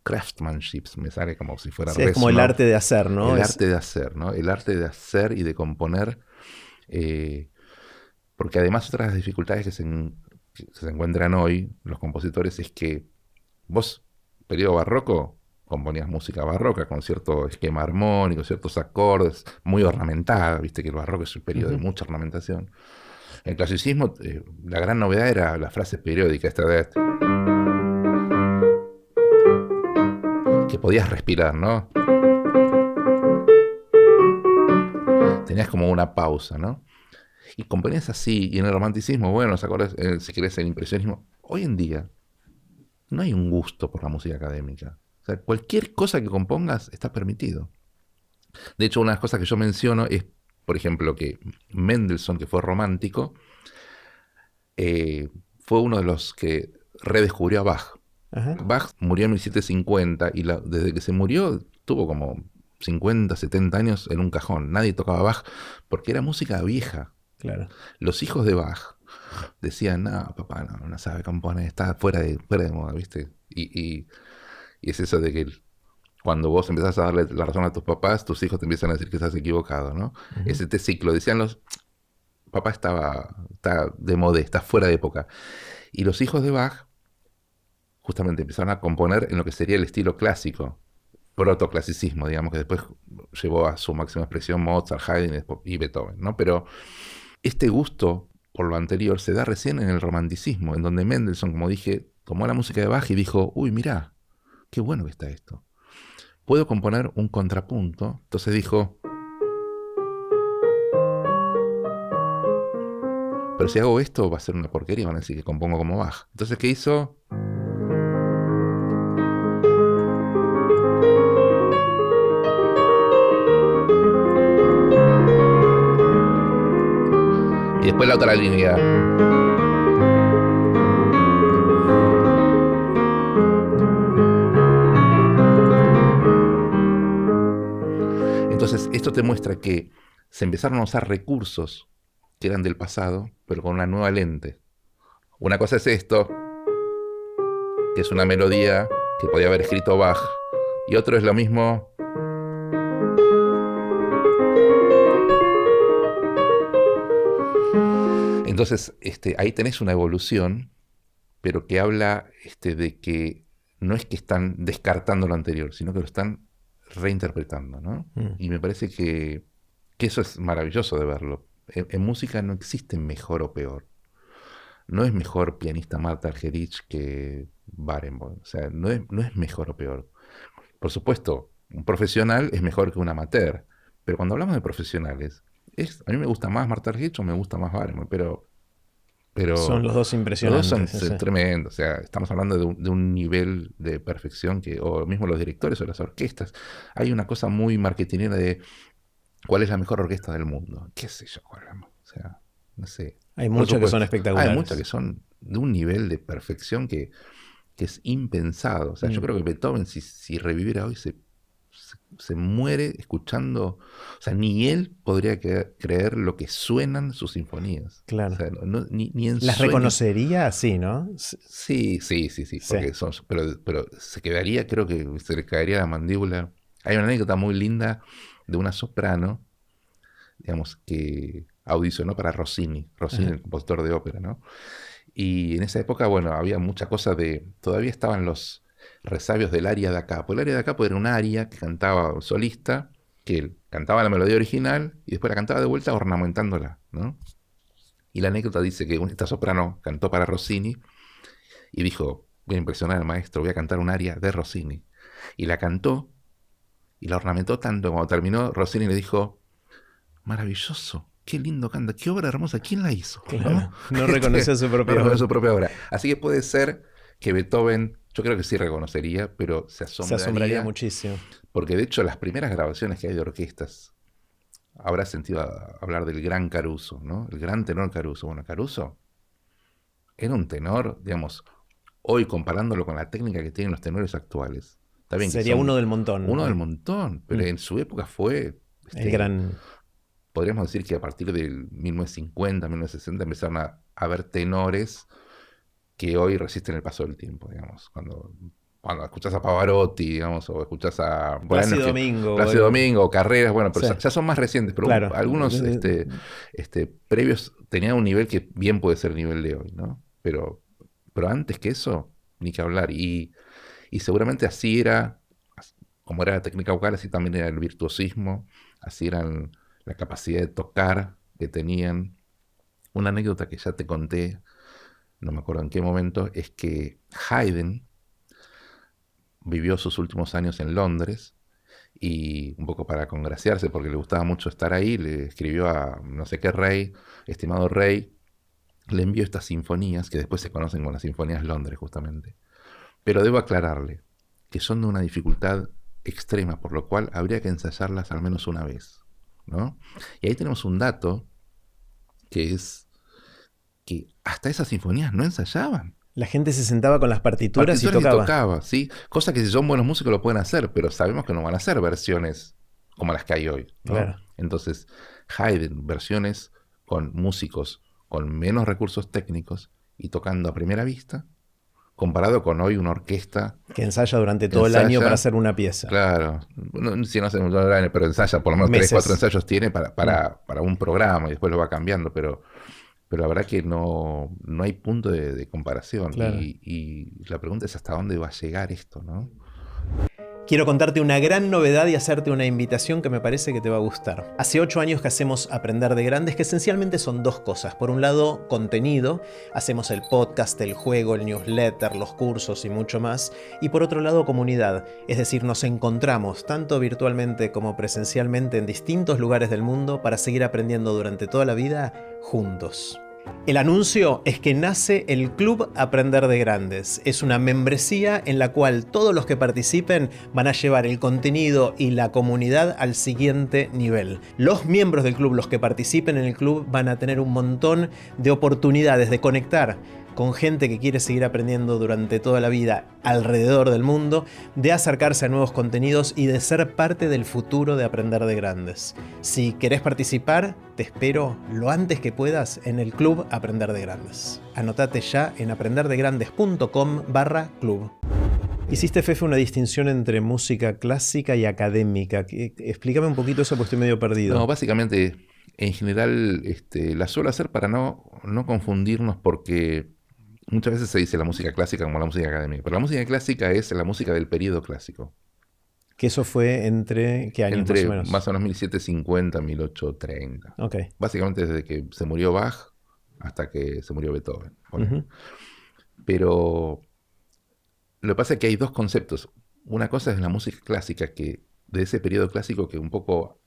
S1: craftsmanship, me sale como si fuera
S2: Sí, es como el arte de hacer, ¿no?
S1: Arte de hacer, ¿no? El arte de hacer y de componer. Porque además otras dificultades que se encuentran hoy los compositores es que vos, periodo barroco, componías música barroca con cierto esquema armónico, ciertos acordes, muy ornamentada, viste que el barroco es un periodo de mucha ornamentación. En el clasicismo, la gran novedad era la frase periódica, esta de... que podías respirar, ¿no? Tenías como una pausa, ¿no? Y componías así, y en el romanticismo, bueno, los acordes, si querés, el impresionismo. Hoy en día, no hay un gusto por la música académica. O sea, cualquier cosa que compongas está permitido. De hecho, una de las cosas que yo menciono es, por ejemplo, que Mendelssohn, que fue romántico, fue uno de los que redescubrió a Bach.
S2: Ajá.
S1: Bach murió en 1750 y desde que se murió tuvo como 50, 70 años en un cajón. Nadie tocaba Bach porque era música vieja.
S2: Claro.
S1: Los hijos de Bach decían, no, papá, no sabe componer, está fuera de moda, ¿viste? Y es eso de que cuando vos empezás a darle la razón a tus papás, tus hijos te empiezan a decir que estás equivocado, ¿no? Es este ciclo. Decían papá está de moda, está fuera de época. Y los hijos de Bach justamente empezaron a componer en lo que sería el estilo clásico, protoclasicismo, digamos, que después llevó a su máxima expresión Mozart, Haydn y Beethoven, ¿no? Pero este gusto por lo anterior se da recién en el romanticismo, en donde Mendelssohn, como dije, tomó la música de Bach y dijo, uy, mirá, qué bueno que está esto. Puedo componer un contrapunto. Entonces dijo, pero si hago esto va a ser una porquería, van a decir que compongo como Bach. Entonces, ¿qué hizo? Y después la otra línea. Entonces, esto te muestra que se empezaron a usar recursos que eran del pasado, pero con una nueva lente. Una cosa es esto, que es una melodía que podía haber escrito Bach, y otro es lo mismo. Entonces, ahí tenés una evolución, pero que habla de que no es que están descartando lo anterior, sino que lo están reinterpretando, ¿no? Y me parece que eso es maravilloso de verlo. En música no existe mejor o peor. No es mejor pianista Marta Argerich que Barenboim. O sea, no es mejor o peor. Por supuesto, un profesional es mejor que un amateur. Pero cuando hablamos de profesionales, a mí me gusta más Marta Argerich o me gusta más Barenboim, pero
S2: son los dos impresionantes.
S1: Los dos son tremendos. O sea, estamos hablando de un nivel de perfección o mismo los directores o las orquestas. Hay una cosa muy marketinera de ¿cuál es la mejor orquesta del mundo? ¿Qué sé yo? O sea, no sé.
S2: Hay muchas que son espectaculares.
S1: Hay muchas que son de un nivel de perfección que es impensado. O sea, yo creo que Beethoven, si reviviera hoy, se se muere escuchando, o sea, ni él podría creer lo que suenan sus sinfonías.
S2: Claro.
S1: O sea, ni en
S2: ¿Las
S1: sueños.
S2: reconocería así, no?
S1: Sí, porque pero se quedaría, creo que se le caería la mandíbula. Hay una anécdota muy linda de una soprano, digamos, que audicionó para Rossini,
S2: Ajá.
S1: el compositor de ópera, ¿no? Y en esa época, bueno, había mucha cosa todavía estaban los resabios del aria da capo. El aria da capo era un aria que cantaba un solista, que él cantaba la melodía original y después la cantaba de vuelta ornamentándola, ¿no? Y la anécdota dice que esta soprano cantó para Rossini y dijo, voy a impresionar al maestro, voy a cantar un aria de Rossini. Y la cantó y la ornamentó tanto. Cuando terminó, Rossini le dijo, maravilloso, qué lindo canta, qué obra hermosa, ¿quién la hizo?
S2: Claro. No reconoció su propia
S1: no reconoció
S2: obra.
S1: su propia obra. Así que puede ser que Beethoven, yo creo que sí reconocería, pero se
S2: Se asombraría muchísimo.
S1: porque de hecho las primeras grabaciones que hay de orquestas, habrá sentido hablar del gran Caruso, ¿no? El gran tenor Caruso. Bueno, Caruso era un tenor, digamos, hoy comparándolo con la técnica que tienen los tenores actuales. Está bien que
S2: Sería
S1: son
S2: uno del montón.
S1: uno
S2: ¿no?
S1: del montón, pero en su época fue...
S2: El gran...
S1: Podríamos decir que a partir del 1950, 1960 empezaron a haber tenores que hoy resisten el paso del tiempo, digamos. Cuando escuchas a Pavarotti, digamos, o escuchas a...
S2: Plácido Domingo.
S1: Plácido Domingo, o Carreras, bueno, pero
S2: Sí.
S1: ya son más recientes, pero
S2: Claro.
S1: algunos previos tenían un nivel que bien puede ser el nivel de hoy, ¿no? Pero antes que eso, ni que hablar. Y seguramente así era, como era la técnica vocal, así también era el virtuosismo, así eran la capacidad de tocar que tenían. Una anécdota que ya te conté, no me acuerdo en qué momento, es que Haydn vivió sus últimos años en Londres y un poco para congraciarse, porque le gustaba mucho estar ahí, le escribió a no sé qué rey, estimado rey, le envió estas sinfonías que después se conocen como las Sinfonías Londres justamente. Pero debo aclararle que son de una dificultad extrema, por lo cual habría que ensayarlas al menos una vez, ¿no? Y ahí tenemos un dato que es que hasta esas sinfonías no ensayaban.
S2: La gente se sentaba con las partituras y tocaba.
S1: ¿sí? Cosa que si son buenos músicos lo pueden hacer, pero sabemos que no van a hacer versiones como las que hay hoy, ¿no?
S2: Claro.
S1: Entonces, Haydn, versiones con músicos con menos recursos técnicos y tocando a primera vista, comparado con hoy una orquesta
S2: que ensaya durante todo el año para hacer una pieza.
S1: Claro, si no hace mucho el año, pero ensaya, por lo menos 3, 4 ensayos tiene para un programa y después lo va cambiando, pero la verdad que no hay punto de comparación.
S2: Claro.
S1: Y la pregunta es hasta dónde va a llegar esto, ¿no?
S2: Quiero contarte una gran novedad y hacerte una invitación que me parece que te va a gustar. Hace 8 años que hacemos Aprender de Grandes, que esencialmente son dos cosas. Por un lado, contenido. Hacemos el podcast, el juego, el newsletter, los cursos y mucho más. Y por otro lado, comunidad. Es decir, nos encontramos tanto virtualmente como presencialmente en distintos lugares del mundo para seguir aprendiendo durante toda la vida juntos. El anuncio es que nace el Club Aprender de Grandes. Es una membresía en la cual todos los que participen van a llevar el contenido y la comunidad al siguiente nivel. Los miembros del club, los que participen en el club, van a tener un montón de oportunidades de conectar con gente que quiere seguir aprendiendo durante toda la vida alrededor del mundo, de acercarse a nuevos contenidos y de ser parte del futuro de Aprender de Grandes. Si querés participar, te espero lo antes que puedas en el Club Aprender de Grandes. Anotate ya en aprenderdegrandes.com/club. Hiciste, Fefe, una distinción entre música clásica y académica. Explícame un poquito eso porque estoy medio perdido.
S1: No, básicamente, en general, la suelo hacer para no confundirnos, porque muchas veces se dice la música clásica como la música académica, pero la música clásica es la música del periodo clásico.
S2: ¿Que eso fue entre qué años
S1: Entre
S2: más o menos?
S1: Más o menos 1750, 1830.
S2: Ok.
S1: Básicamente desde que se murió Bach hasta que se murió Beethoven.
S2: Uh-huh.
S1: Pero lo que pasa es que hay dos conceptos. Una cosa es la música clásica, que de ese periodo clásico que un poco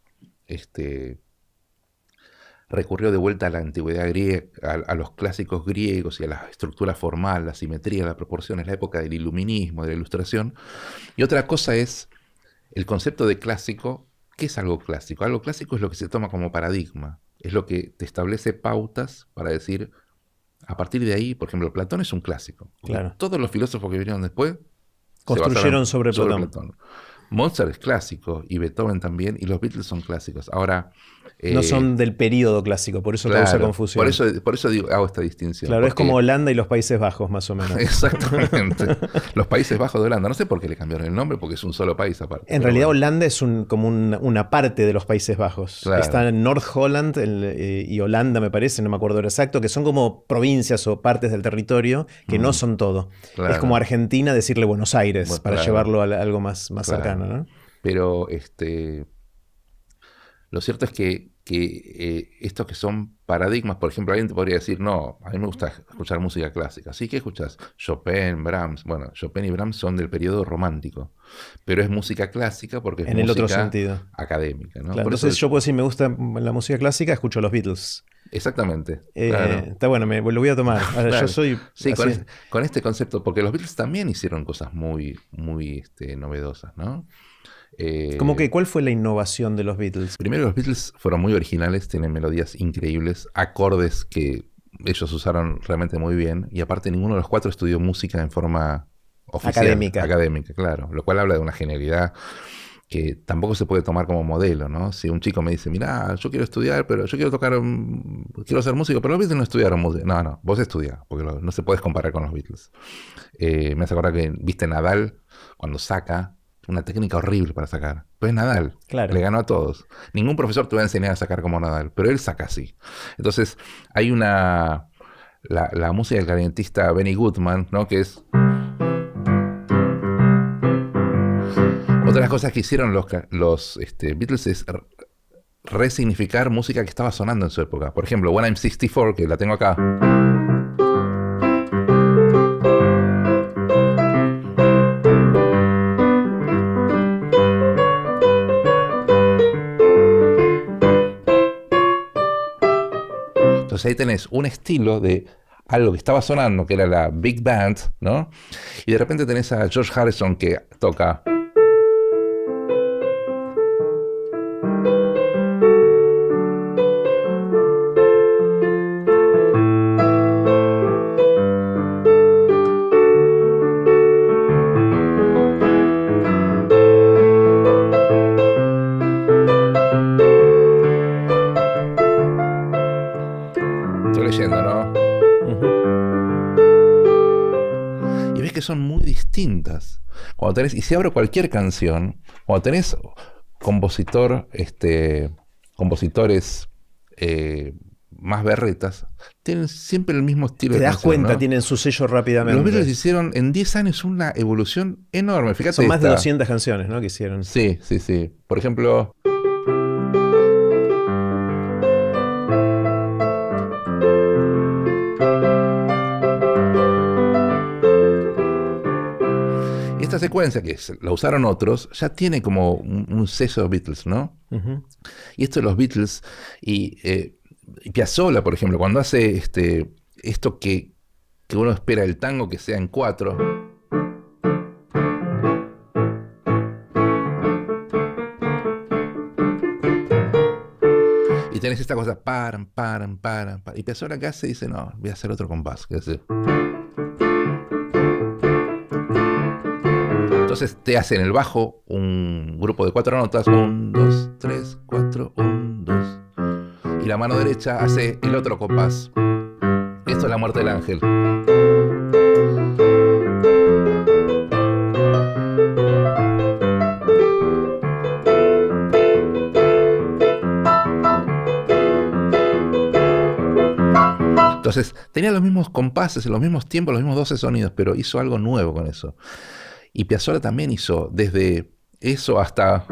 S1: recurrió de vuelta a la antigüedad griega, a los clásicos griegos y a la estructura formal, la simetría, la proporción, es la época del iluminismo, de la ilustración. Y otra cosa es el concepto de clásico. ¿Qué es algo clásico? Algo clásico es lo que se toma como paradigma, es lo que te establece pautas para decir, a partir de ahí, por ejemplo, Platón es un clásico.
S2: Claro.
S1: Todos los filósofos que vinieron después
S2: construyeron sobre Platón.
S1: Mozart es clásico y Beethoven también, y los Beatles son clásicos. Ahora...
S2: No son del período clásico, por eso causa confusión.
S1: Por eso hago esta distinción.
S2: Claro, es
S1: porque...
S2: como Holanda y los Países Bajos, más o menos.
S1: Exactamente. Los Países Bajos de Holanda. No sé por qué le cambiaron el nombre, porque es un solo país aparte.
S2: En realidad Holanda es como una parte de los Países Bajos.
S1: Claro.
S2: Está en North Holland y Holanda, me parece, no me acuerdo exacto, que son como provincias o partes del territorio que no son todo.
S1: Claro.
S2: Es como Argentina decirle Buenos Aires,
S1: Bueno,
S2: para
S1: claro.
S2: llevarlo a algo más cercano, ¿no?
S1: Pero lo cierto es que estos que son paradigmas, por ejemplo, alguien te podría decir, no, a mí me gusta escuchar música clásica. ¿Sí? ¿Qué escuchas? Chopin, Brahms. Bueno, Chopin y Brahms son del periodo romántico, pero es música clásica porque es
S2: en el
S1: música
S2: otro sentido
S1: académica, ¿no?
S2: Claro,
S1: Por
S2: entonces
S1: eso
S2: yo puedo decir, me gusta la música clásica, escucho los Beatles.
S1: exactamente. Claro.
S2: Está bueno, lo voy a tomar. Ahora,
S1: Claro.
S2: yo soy...
S1: Sí,
S2: así.
S1: con este concepto, porque los Beatles también hicieron cosas muy, muy novedosas, ¿no?
S2: ¿Cómo que cuál fue la innovación de los Beatles?
S1: Primero, los Beatles fueron muy originales, tienen melodías increíbles, acordes que ellos usaron realmente muy bien, y aparte ninguno de los cuatro estudió música en forma oficial. Académica, claro. Lo cual habla de una genialidad que tampoco se puede tomar como modelo, ¿no? Si un chico me dice, mira, yo quiero estudiar, pero yo quiero tocar, quiero ser músico, pero los Beatles no estudiaron música. No, vos estudiás, porque no se puedes comparar con los Beatles. Me hace acordar que, viste, Nadal, cuando saca, una técnica horrible para sacar. Pero es Nadal.
S2: Claro.
S1: Le ganó a todos. Ningún profesor te va a enseñar a sacar como Nadal, pero él saca así. Entonces, hay la música del clarinetista Benny Goodman, ¿no? Que es... Otra de las cosas que hicieron los Beatles es resignificar música que estaba sonando en su época. Por ejemplo, When I'm 64, que la tengo acá. Entonces ahí tenés un estilo de algo que estaba sonando, que era la Big Band, ¿no? Y de repente tenés a George Harrison que toca... Son muy distintas. Cuando tenés, y si abro cualquier canción, cuando tenés compositores más berretas, tienen siempre el mismo estilo
S2: de canción. Te das cuenta,
S1: ¿no?
S2: Tienen su sello rápidamente.
S1: Los Beatles hicieron en 10 años una evolución enorme. Fíjate,
S2: son más de 200 canciones, ¿no? Que hicieron.
S1: Sí. Por ejemplo... Esta secuencia, que la usaron otros, ya tiene como un sello de Beatles, ¿no? Uh-huh. Y esto de los Beatles, y Piazzolla, por ejemplo, cuando hace esto que uno espera el tango que sea en 4. Y tenés esta cosa, paran. Y Piazzolla acá se dice, no, voy a hacer otro compás. Que hace... Entonces te hace en el bajo un grupo de 4 notas, 1, 2, 3, 4, 1, 2. Y la mano derecha hace el otro compás. Esto es la muerte del ángel. Entonces tenía los mismos compases, los mismos tiempos, los mismos 12 sonidos, pero hizo algo nuevo con eso. Y Piazzolla también hizo desde eso hasta...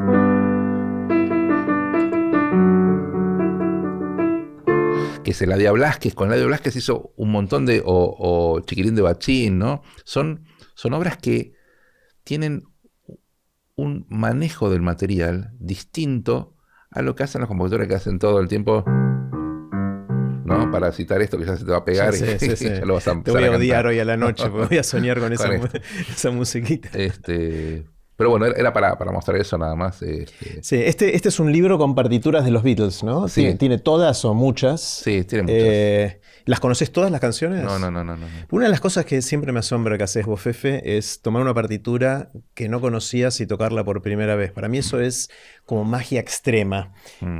S1: que es Eladia Blasquez. Con Eladia Blasquez hizo un montón de... o Chiquilín de Bachín, ¿no? Son obras que tienen un manejo del material distinto a lo que hacen los compositores que hacen todo el tiempo... ¿no? Para citar esto que ya se te va a pegar
S2: sí.
S1: Ya lo vas a
S2: te voy a odiar
S1: cantar
S2: hoy a la noche porque voy a soñar con esa musiquita.
S1: Pero bueno, era para mostrar eso nada más.
S2: Sí, este es un libro con partituras de los Beatles, ¿no?
S1: Sí.
S2: ¿Tiene todas o muchas?
S1: Sí, tiene muchas.
S2: ¿Las conoces todas las canciones?
S1: No.
S2: Una de las cosas que siempre me asombra que haces vos, Fefe, es tomar una partitura que no conocías y tocarla por primera vez. Para mí eso es como magia extrema.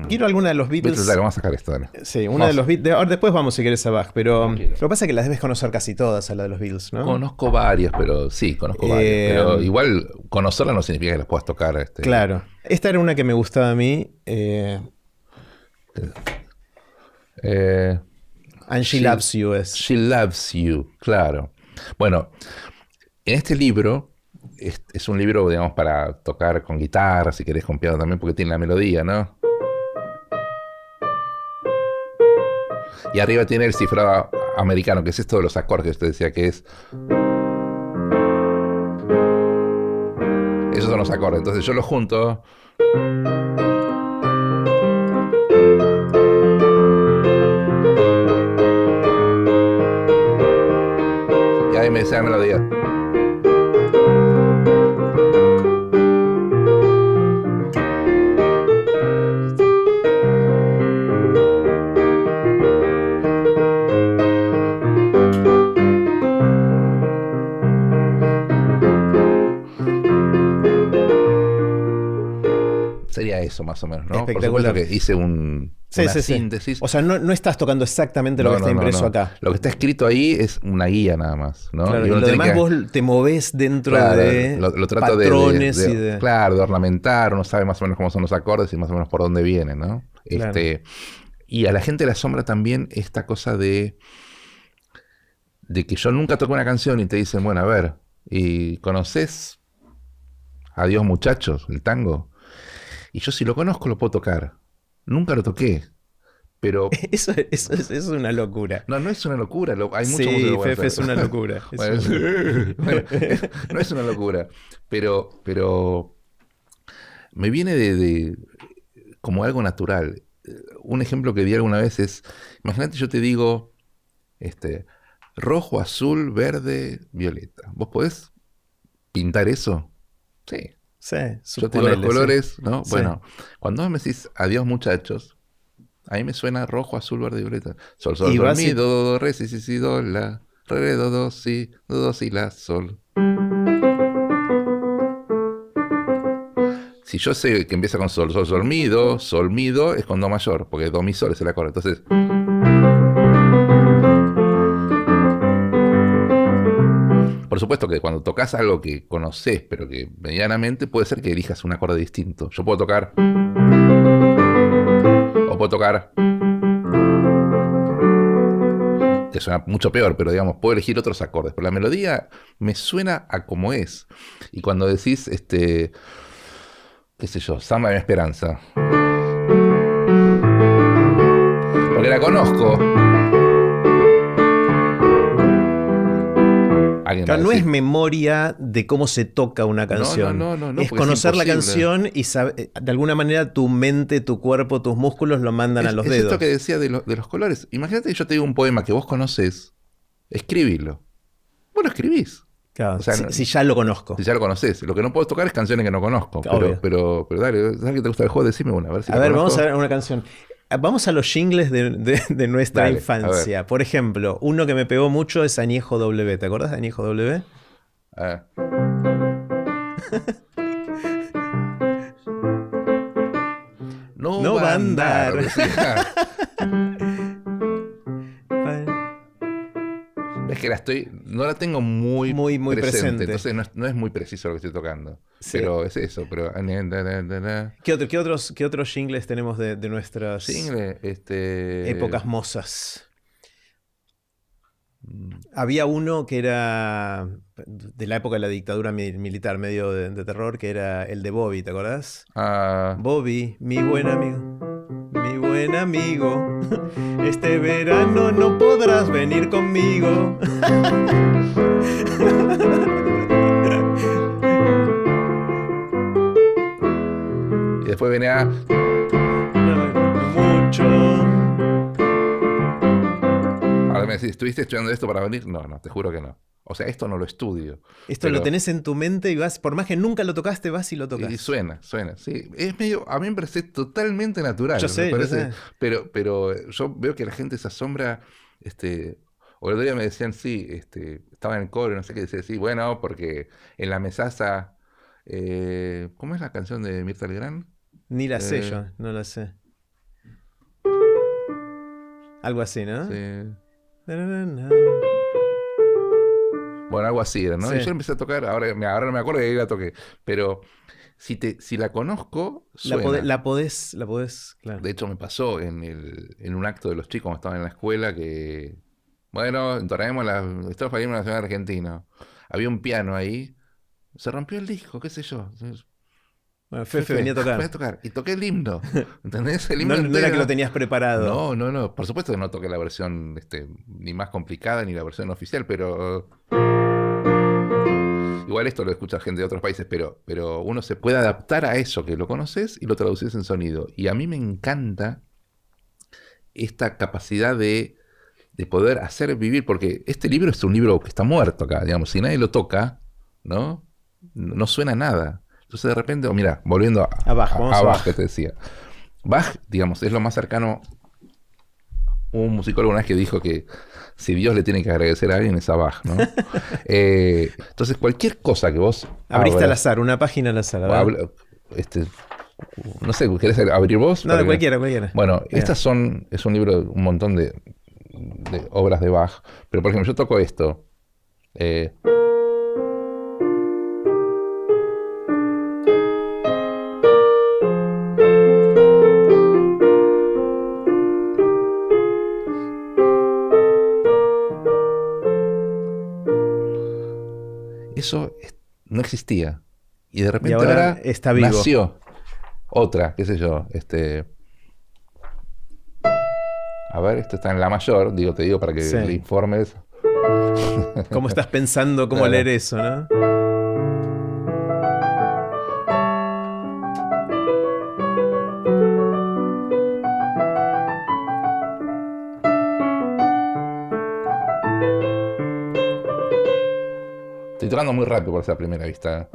S2: Quiero alguna de los Beatles.
S1: Dale, vamos a sacar esto, dale.
S2: Sí, una de los Beatles. Ahora después vamos si querés a Bach, pero
S1: Tranquilo.
S2: lo que pasa es que las debes conocer casi todas a la de los Beatles, ¿no?
S1: Conozco varias, pero sí, conozco varias. Pero igual conocerlas no significa que las puedas tocar.
S2: Claro. Esta era una que me gustaba a mí. And She Loves You es.
S1: She Loves You, claro. Bueno, en este libro, es un libro, digamos, para tocar con guitarra, si querés con piano también, porque tiene la melodía, ¿no? Y arriba tiene el cifrado americano, que es esto de los acordes que usted decía que es. Esos son los acordes. Entonces yo los junto. Y ahí me dice la melodía. Sería eso más o menos, ¿no?
S2: Espectacular.
S1: Por supuesto que hice una síntesis.
S2: O sea, no estás tocando exactamente lo que está impreso acá.
S1: Lo que está escrito ahí es una guía nada más, ¿no?
S2: Claro,
S1: y
S2: y
S1: uno
S2: lo
S1: tiene
S2: demás
S1: que,
S2: vos te movés dentro
S1: claro,
S2: de
S1: lo trato
S2: patrones y de...
S1: Claro, de ornamentar, uno sabe más o menos cómo son los acordes y más o menos por dónde vienen, ¿no?
S2: Claro.
S1: Y a la gente le asombra también esta cosa de que yo nunca toqué una canción y te dicen, bueno, a ver, ¿y conoces Adiós Muchachos, el tango? Y yo si lo conozco lo puedo tocar. Nunca lo toqué. Pero
S2: Eso es una locura.
S1: no es una locura. Hay mucho
S2: Sí,
S1: músico que puede
S2: Fefe, es
S1: hacer.
S2: una locura.
S1: Bueno, bueno, no es una locura. Pero me viene de como algo natural. Un ejemplo que di alguna vez es, imagínate yo te digo, rojo, azul, verde, violeta. ¿Vos podés pintar eso? Sí.
S2: Sí,
S1: Yo tengo los
S2: suponele,
S1: colores,
S2: sí.
S1: ¿no?
S2: Sí.
S1: Bueno, cuando vos me decís adiós muchachos, a mí me suena rojo, azul, verde y violeta. Sol, sol,
S2: Y
S1: sol,
S2: vas
S1: mi,
S2: y-
S1: do, re, si, do, la, re, do, si, la, sol. Si yo sé que empieza con sol, sol, mi, do, es con do mayor, porque do, mi, sol es el acorde. Entonces, por supuesto que cuando tocas algo que conoces, pero que medianamente, puede ser que elijas un acorde distinto. Yo puedo tocar, o puedo tocar, que suena mucho peor, pero digamos, puedo elegir otros acordes. Pero la melodía me suena a como es. Y cuando decís, qué sé yo, Samba de mi Esperanza, porque la conozco.
S2: Claro, no es memoria de cómo se toca una canción.
S1: No,
S2: es
S1: porque
S2: conocer la
S1: imposible.
S2: canción y de alguna manera tu mente, tu cuerpo, tus músculos lo mandan a los
S1: Es
S2: dedos.
S1: esto que decía de los colores. Imagínate que yo te digo un poema que vos conoces, escribilo. Vos lo escribís.
S2: Claro,
S1: O sea,
S2: si ya lo conozco.
S1: Si ya lo conoces. Lo que no puedo tocar es canciones que no conozco.
S2: Obvio.
S1: Pero dale, ¿sabes que te gusta el juego? Decime una. A ver si
S2: A
S1: la
S2: ver,
S1: conozco.
S2: vamos a ver una canción. Vamos a los jingles de nuestra
S1: Dale,
S2: infancia. Por ejemplo, uno que me pegó mucho es Añejo W. ¿Te acordás de Añejo W?
S1: A ver. No va a andar. Decía. Es que no la tengo muy,
S2: Muy presente.
S1: Entonces no es muy preciso lo que estoy tocando.
S2: Sí.
S1: Pero es eso. Pero
S2: ¿Qué otros jingles tenemos de nuestras
S1: single,
S2: épocas mozas? Había uno que era de la época de la dictadura militar, medio de terror, que era el de Bobby, ¿te acordás? Bobby, mi buen amigo, este verano no podrás venir conmigo.
S1: Y después venía.
S2: Mucho.
S1: Ahora me decís, ¿estuviste estudiando esto para venir? No, te juro que no. O sea, esto no lo estudio.
S2: Esto lo tenés en tu mente y vas, por más que nunca lo tocaste, vas y lo tocas.
S1: Y suena, sí. Es medio, a mí me parece totalmente natural.
S2: Yo sé,
S1: me parece,
S2: yo sé.
S1: pero yo veo que la gente se asombra O el otro día me decían, sí, estaba en el coro, no sé qué, decía, sí, bueno, porque en la mesaza, ¿cómo es la canción de Mirta Legrand?
S2: Ni la sé
S1: Eh,
S2: yo, no la sé. Algo así, ¿no?
S1: sí.
S2: Na, na, na, na.
S1: Bueno, algo así era, ¿no? Y yo
S2: Sí.
S1: empecé a tocar, ahora no me acuerdo que la toqué, pero si la conozco, suena.
S2: La podés, claro.
S1: De hecho, me pasó en un acto de los chicos cuando estaban en la escuela que, bueno, entonaremos la estrofa del himno nacional argentino. Había un piano ahí, se rompió el disco, qué sé yo.
S2: Bueno, Fefe
S1: Fefe,
S2: venía a
S1: voy a
S2: tocar.
S1: tocar. Y toqué el himno. ¿Entendés? El
S2: No,
S1: himno
S2: no era que lo
S1: entero.
S2: tenías preparado.
S1: No, no, no. Por supuesto que no toqué la versión ni más complicada ni la versión oficial, pero igual esto lo escucha gente de otros países, pero uno se puede adaptar a eso, que lo conoces y lo traducís en sonido. Y a mí me encanta esta capacidad de poder hacer vivir, porque este libro es un libro que está muerto acá, digamos, si nadie lo toca, ¿no? No suena nada. Entonces de repente, mira, volviendo
S2: Abajo, vamos
S1: a Bach, que
S2: abajo.
S1: te decía. Bach, digamos, es lo más cercano. Un musicólogo una vez que dijo que si Dios le tiene que agradecer a alguien es a Bach, ¿no? Entonces cualquier cosa que vos
S2: Abriste al
S1: abras,
S2: azar, una página al azar, a
S1: o
S2: ver.
S1: este, no sé, ¿querés abrir vos?
S2: No,
S1: Para
S2: de
S1: que...
S2: cualquiera, cualquiera.
S1: Bueno,
S2: Mira.
S1: es un libro, un montón de obras de Bach, pero por ejemplo yo toco esto. eh, eso no existía. Y de
S2: Y
S1: repente
S2: ahora
S1: ahora
S2: está vivo.
S1: nació otra, qué sé yo, a ver, esto está en la mayor, te digo para que le
S2: Sí.
S1: informes.
S2: ¿Cómo estás pensando cómo leer
S1: Claro.
S2: eso, no?
S1: Estoy tocando muy rápido por esa primera vista.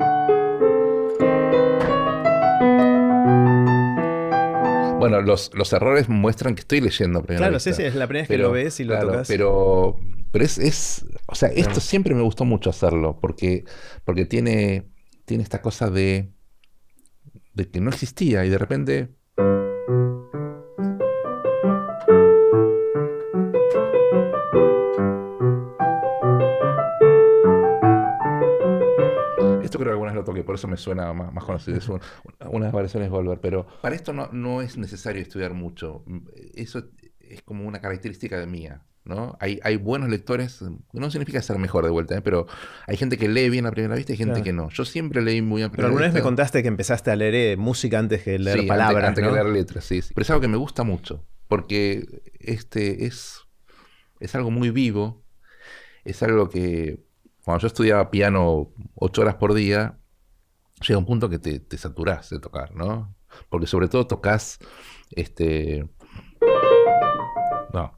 S1: Bueno, los errores muestran que estoy leyendo a primera
S2: Claro, sí,
S1: vista.
S2: sí, es la primera vez que lo
S1: Pero,
S2: ves y lo
S1: claro,
S2: tocas.
S1: pero o sea, esto
S2: Claro.
S1: siempre me gustó mucho hacerlo, porque tiene esta cosa de que no existía y de repente esto creo que algunas lo toqué, por eso me suena más conocido. Es unas variaciones Goldberg, pero para esto no es necesario estudiar mucho. Eso es como una característica de mía, ¿no? Hay buenos lectores, no significa ser mejor de vuelta, pero hay gente que lee bien a primera vista y gente que
S2: Claro.
S1: no. Yo siempre leí muy a
S2: Pero
S1: primera
S2: alguna vez me
S1: vista.
S2: contaste que empezaste a leer música antes que leer
S1: Sí,
S2: palabras,
S1: antes que
S2: ¿no?
S1: leer letras, sí, sí. Pero es algo que me gusta mucho, porque es algo muy vivo, es algo que cuando yo estudiaba piano 8 horas por día, llega un punto que te saturás de tocar, ¿no? Porque sobre todo tocas, no.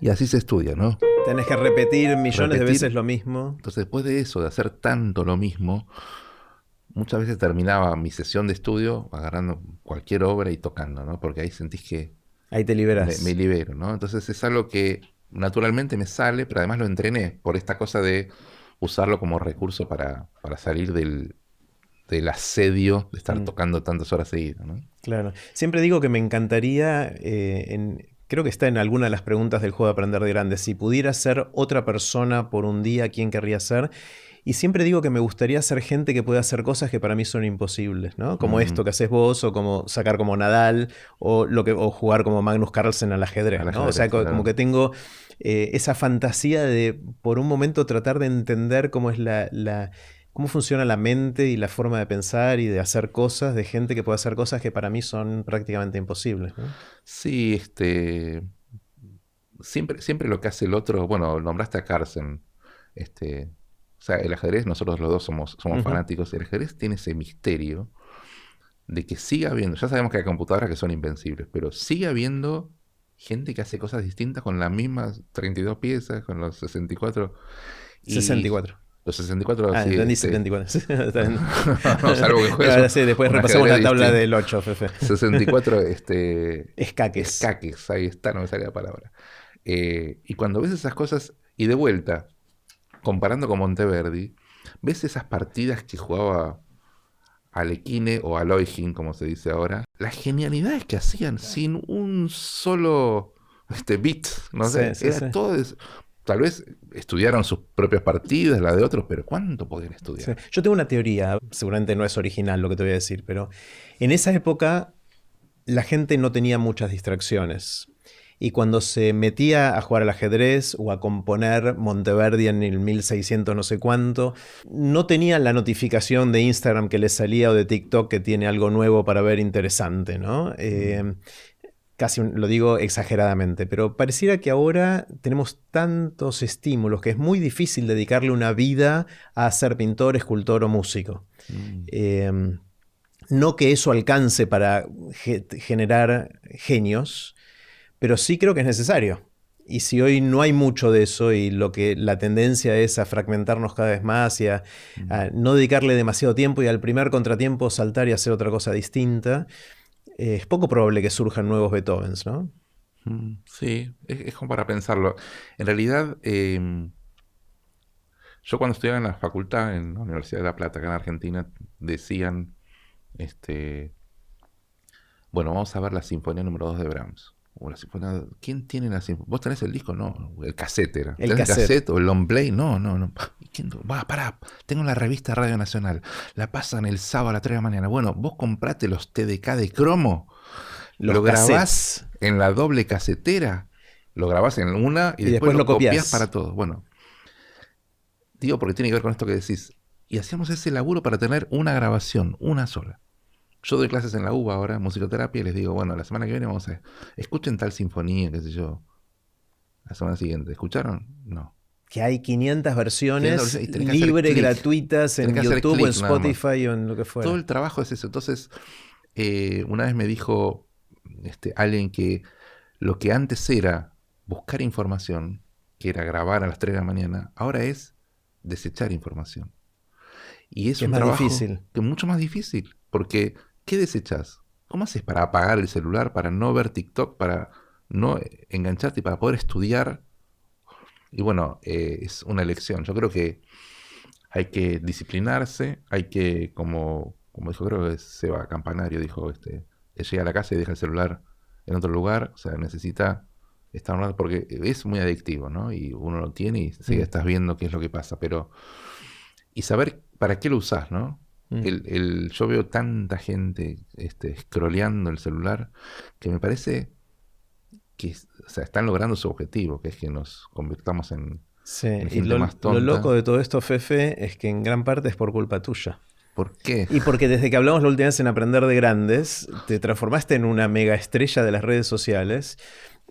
S1: Y así se estudia, ¿no?
S2: Tenés que repetir millones de
S1: Repetir.
S2: veces lo mismo.
S1: Entonces, después de eso, de hacer tanto lo mismo, muchas veces terminaba mi sesión de estudio agarrando cualquier obra y tocando, ¿no? Porque ahí sentís que
S2: Ahí te
S1: me
S2: liberás.
S1: libero, ¿no? Entonces es algo que naturalmente me sale, pero además lo entrené por esta cosa de usarlo como recurso para salir del asedio de estar
S2: Mm,
S1: tocando tantas horas seguidas, ¿no?
S2: claro. Siempre digo que me encantaría, creo que está en alguna de las preguntas del juego de Aprender de Grandes, si pudiera ser otra persona por un día, ¿quién querría ser? Y siempre digo que me gustaría ser gente que pueda hacer cosas que para mí son imposibles, ¿no? Como
S1: Mm,
S2: esto que haces vos, o como sacar como Nadal, o jugar como Magnus Carlsen al ajedrez,
S1: al
S2: ¿no? O sea,
S1: ajedrez,
S2: como
S1: claro.
S2: que tengo esa fantasía de por un momento tratar de entender cómo es cómo funciona la mente y la forma de pensar y de hacer cosas de gente que puede hacer cosas que para mí son prácticamente imposibles, ¿no?
S1: Sí, siempre lo que hace el otro, bueno, nombraste a Carlsen, o sea, el ajedrez, nosotros los dos somos
S2: Ujú.
S1: fanáticos, el ajedrez tiene ese misterio de que siga habiendo, ya sabemos que hay computadoras que son invencibles, pero sigue habiendo gente que hace cosas distintas con las mismas 32 piezas, con los 64, y,
S2: 64.
S1: Los 64
S2: Ah,
S1: sí.
S2: entendí 74. Está bien.
S1: No, salvo que juegues
S2: Ahora sí, después
S1: un
S2: repasamos la
S1: ajedrez
S2: tabla
S1: distinto.
S2: del 8, Fefe.
S1: 64,
S2: Escaques.
S1: escaques, ahí está, no me salía la palabra. Y cuando ves esas cosas, y de vuelta, comparando con Monteverdi, ves esas partidas que jugaba Alekhine o Aloygin, como se dice ahora, las genialidades que hacían sin un solo beat, no
S2: Sí,
S1: sé,
S2: sí,
S1: era
S2: sí.
S1: todo tal vez estudiaron sus propias partidas, la de otros, pero ¿cuánto podían
S2: Sí.
S1: estudiar?
S2: Yo tengo una teoría, seguramente no es original lo que te voy a decir, pero en esa época la gente no tenía muchas distracciones. Y cuando se metía a jugar al ajedrez o a componer Monteverdi en el 1600 no sé cuánto, no tenían la notificación de Instagram que les salía o de TikTok que tiene algo nuevo para ver interesante, ¿no? Casi lo digo exageradamente, pero pareciera que ahora tenemos tantos estímulos que es muy difícil dedicarle una vida a ser pintor, escultor o músico.
S1: Mm.
S2: No que eso alcance para generar genios, pero sí creo que es necesario. Y si hoy no hay mucho de eso y la tendencia es a fragmentarnos cada vez más y a no dedicarle demasiado tiempo y al primer contratiempo saltar y hacer otra cosa distinta, es poco probable que surjan nuevos Beethovens, ¿no?
S1: Sí, es como para pensarlo. En realidad, yo cuando estudiaba en la facultad, en la Universidad de La Plata, acá en Argentina, decían, este, bueno, vamos a ver la Sinfonía número 2 de Brahms. O la sinfonía, ¿quién tiene la sinfonía? ¿Vos tenés el disco? No, el cassette era.
S2: El
S1: ¿Tenés el
S2: cassette.
S1: cassette o el long play? No, no, no. ¿Quién? Va, pará, tengo la revista Radio Nacional. La pasan el sábado a las 3 de la mañana. Bueno, vos comprate los TDK de cromo,
S2: Los
S1: lo grabás
S2: cassettes.
S1: en la doble casetera, lo grabás en una y
S2: Y
S1: después
S2: después
S1: lo
S2: lo
S1: copias
S2: copiás.
S1: para todo. Bueno, digo porque tiene que ver con esto que decís. Y hacíamos ese laburo para tener una grabación, una sola. Yo doy clases en la UBA ahora, musicoterapia, y les digo, bueno, la semana que viene vamos a... Escuchen tal sinfonía, qué sé yo. La semana siguiente, ¿escucharon? No.
S2: Que hay 500 versiones
S1: Y tenés que hacer
S2: libres,
S1: clic.
S2: gratuitas en
S1: Tenés que hacer
S2: YouTube o en
S1: clic nada más.
S2: Spotify o en lo que fuera.
S1: Todo el trabajo es eso. Entonces, una vez me dijo alguien que lo que antes era buscar información, que era grabar a las 3 de la mañana, ahora es desechar información. Y es
S2: Que es
S1: un
S2: más
S1: trabajo
S2: difícil.
S1: que es mucho más difícil, porque ¿qué desechas? ¿Cómo haces para apagar el celular, para no ver TikTok, para no engancharte y para poder estudiar? Y bueno, es una elección. Yo creo que hay que disciplinarse, hay que, como dijo, creo que es Seba Campanario, dijo, llega a la casa y deja el celular en otro lugar, o sea, necesita estar normal, porque es muy adictivo, ¿no? Y uno lo tiene y sí, estás viendo qué es lo que pasa, pero... Y saber para qué lo usás, ¿no? Yo veo tanta gente scrolleando el celular que me parece que o sea, están logrando su objetivo, que es que nos convirtamos en
S2: Sí, y
S1: gente más
S2: lo
S1: tonta.
S2: loco de todo esto, Fefe, es que en gran parte es por culpa tuya.
S1: ¿Por qué?
S2: Y porque desde que hablamos la última vez en Aprender de Grandes, te transformaste en una mega estrella de las redes sociales.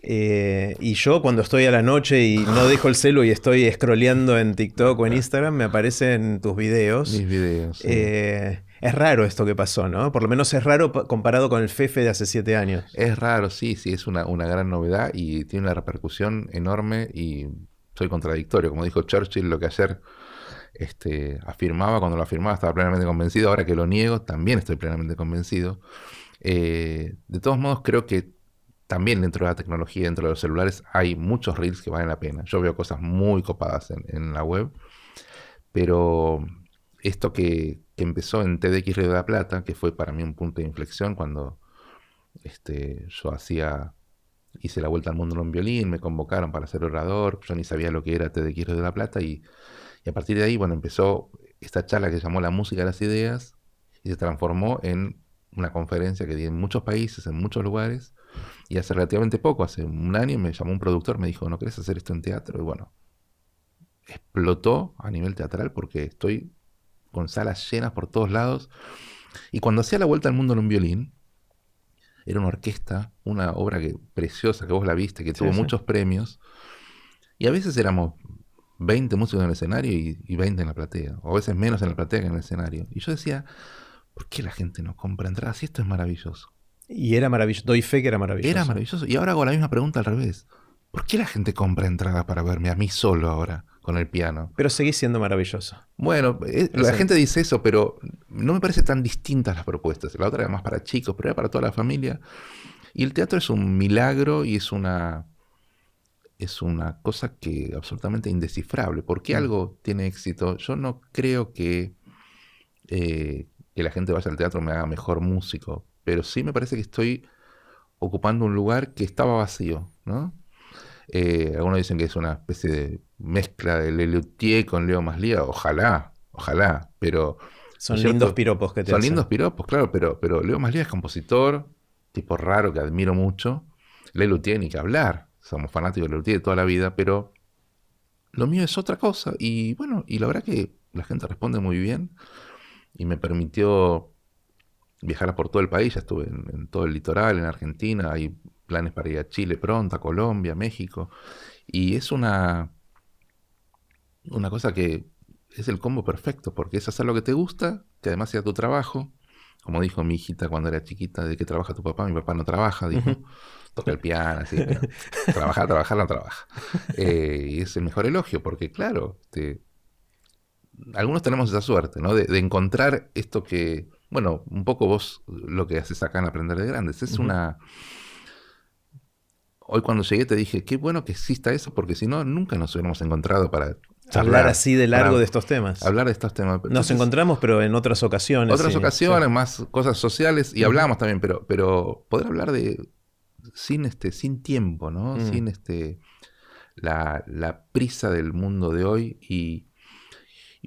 S2: Y yo cuando estoy a la noche y no dejo el celu y estoy scrolleando en TikTok o en Instagram, me aparecen tus videos.
S1: Mis videos, sí.
S2: Es raro esto que pasó, ¿no? Por lo menos es raro comparado con el Fefe de hace 7 años.
S1: Es raro, sí, es una gran novedad y tiene una repercusión enorme y soy contradictorio. Como dijo Churchill, lo que ayer afirmaba, cuando lo afirmaba estaba plenamente convencido, ahora que lo niego también estoy plenamente convencido. De todos modos, creo que también dentro de la tecnología, dentro de los celulares, hay muchos reels que valen la pena. Yo veo cosas muy copadas en la web, pero esto que empezó en TEDx Río de la Plata, que fue para mí un punto de inflexión cuando yo hice la vuelta al mundo en un violín, me convocaron para ser orador, yo ni sabía lo que era TEDx Río de la Plata y a partir de ahí, bueno, empezó esta charla que se llamó La música de las ideas y se transformó en una conferencia que di en muchos países, en muchos lugares. Y hace relativamente poco, hace un año, me llamó un productor, me dijo, ¿no querés hacer esto en teatro? Y bueno, explotó a nivel teatral porque estoy con salas llenas por todos lados. Y cuando hacía la vuelta al mundo en un violín, era una orquesta, una obra preciosa que vos la viste, que tuvo muchos premios. Y a veces éramos 20 músicos en el escenario y 20 en la platea. O a veces menos en la platea que en el escenario. Y yo decía, ¿por qué la gente no compra entradas? Si esto es maravilloso.
S2: Y era maravilloso, doy fe que era maravilloso.
S1: Era maravilloso. Y ahora hago la misma pregunta al revés. ¿Por qué la gente compra entradas para verme a mí solo ahora con el piano?
S2: Pero seguís siendo maravilloso.
S1: Bueno, la gente dice eso, pero no me parece tan distintas las propuestas. La otra era más para chicos, pero era para toda la familia. Y el teatro es un milagro y es una cosa que absolutamente indescifrable. ¿Por qué algo tiene éxito? Yo no creo que la gente vaya al teatro me haga mejor músico, pero sí me parece que estoy ocupando un lugar que estaba vacío, ¿no? Algunos dicen que es una especie de mezcla de Lelutier con Leo Maslia. Ojalá, pero...
S2: Son lindos piropos que te
S1: Son
S2: hacen.
S1: lindos piropos, claro, pero Leo Maslia es compositor, tipo raro que admiro mucho. Lelutier ni que hablar, somos fanáticos de Lelutier de toda la vida, pero lo mío es otra cosa. Y bueno, y la verdad que la gente responde muy bien y me permitió viajar por todo el país. Ya estuve en todo el litoral, en Argentina, hay planes para ir a Chile pronto, a Colombia, México. Y es una cosa que es el combo perfecto, porque es hacer lo que te gusta, que además sea tu trabajo. Como dijo mi hijita cuando era chiquita, ¿de qué trabaja tu papá? Mi papá no trabaja, dijo. Toca el piano, así, pero trabajar no trabaja. Y es el mejor elogio, porque claro, algunos tenemos esa suerte, ¿no? De encontrar esto que, bueno, un poco vos lo que haces acá en Aprender de Grandes. Es una... Hoy cuando llegué te dije, qué bueno que exista eso, porque si no, nunca nos hubiéramos encontrado para charlar.
S2: Hablar así de largo de estos temas.
S1: Hablar de estos temas. Entonces,
S2: nos encontramos, pero en otras ocasiones.
S1: Otras ocasiones,
S2: sí.
S1: más cosas sociales, y hablamos también, pero poder hablar de sin tiempo, ¿no? Sin la prisa del mundo de hoy. Y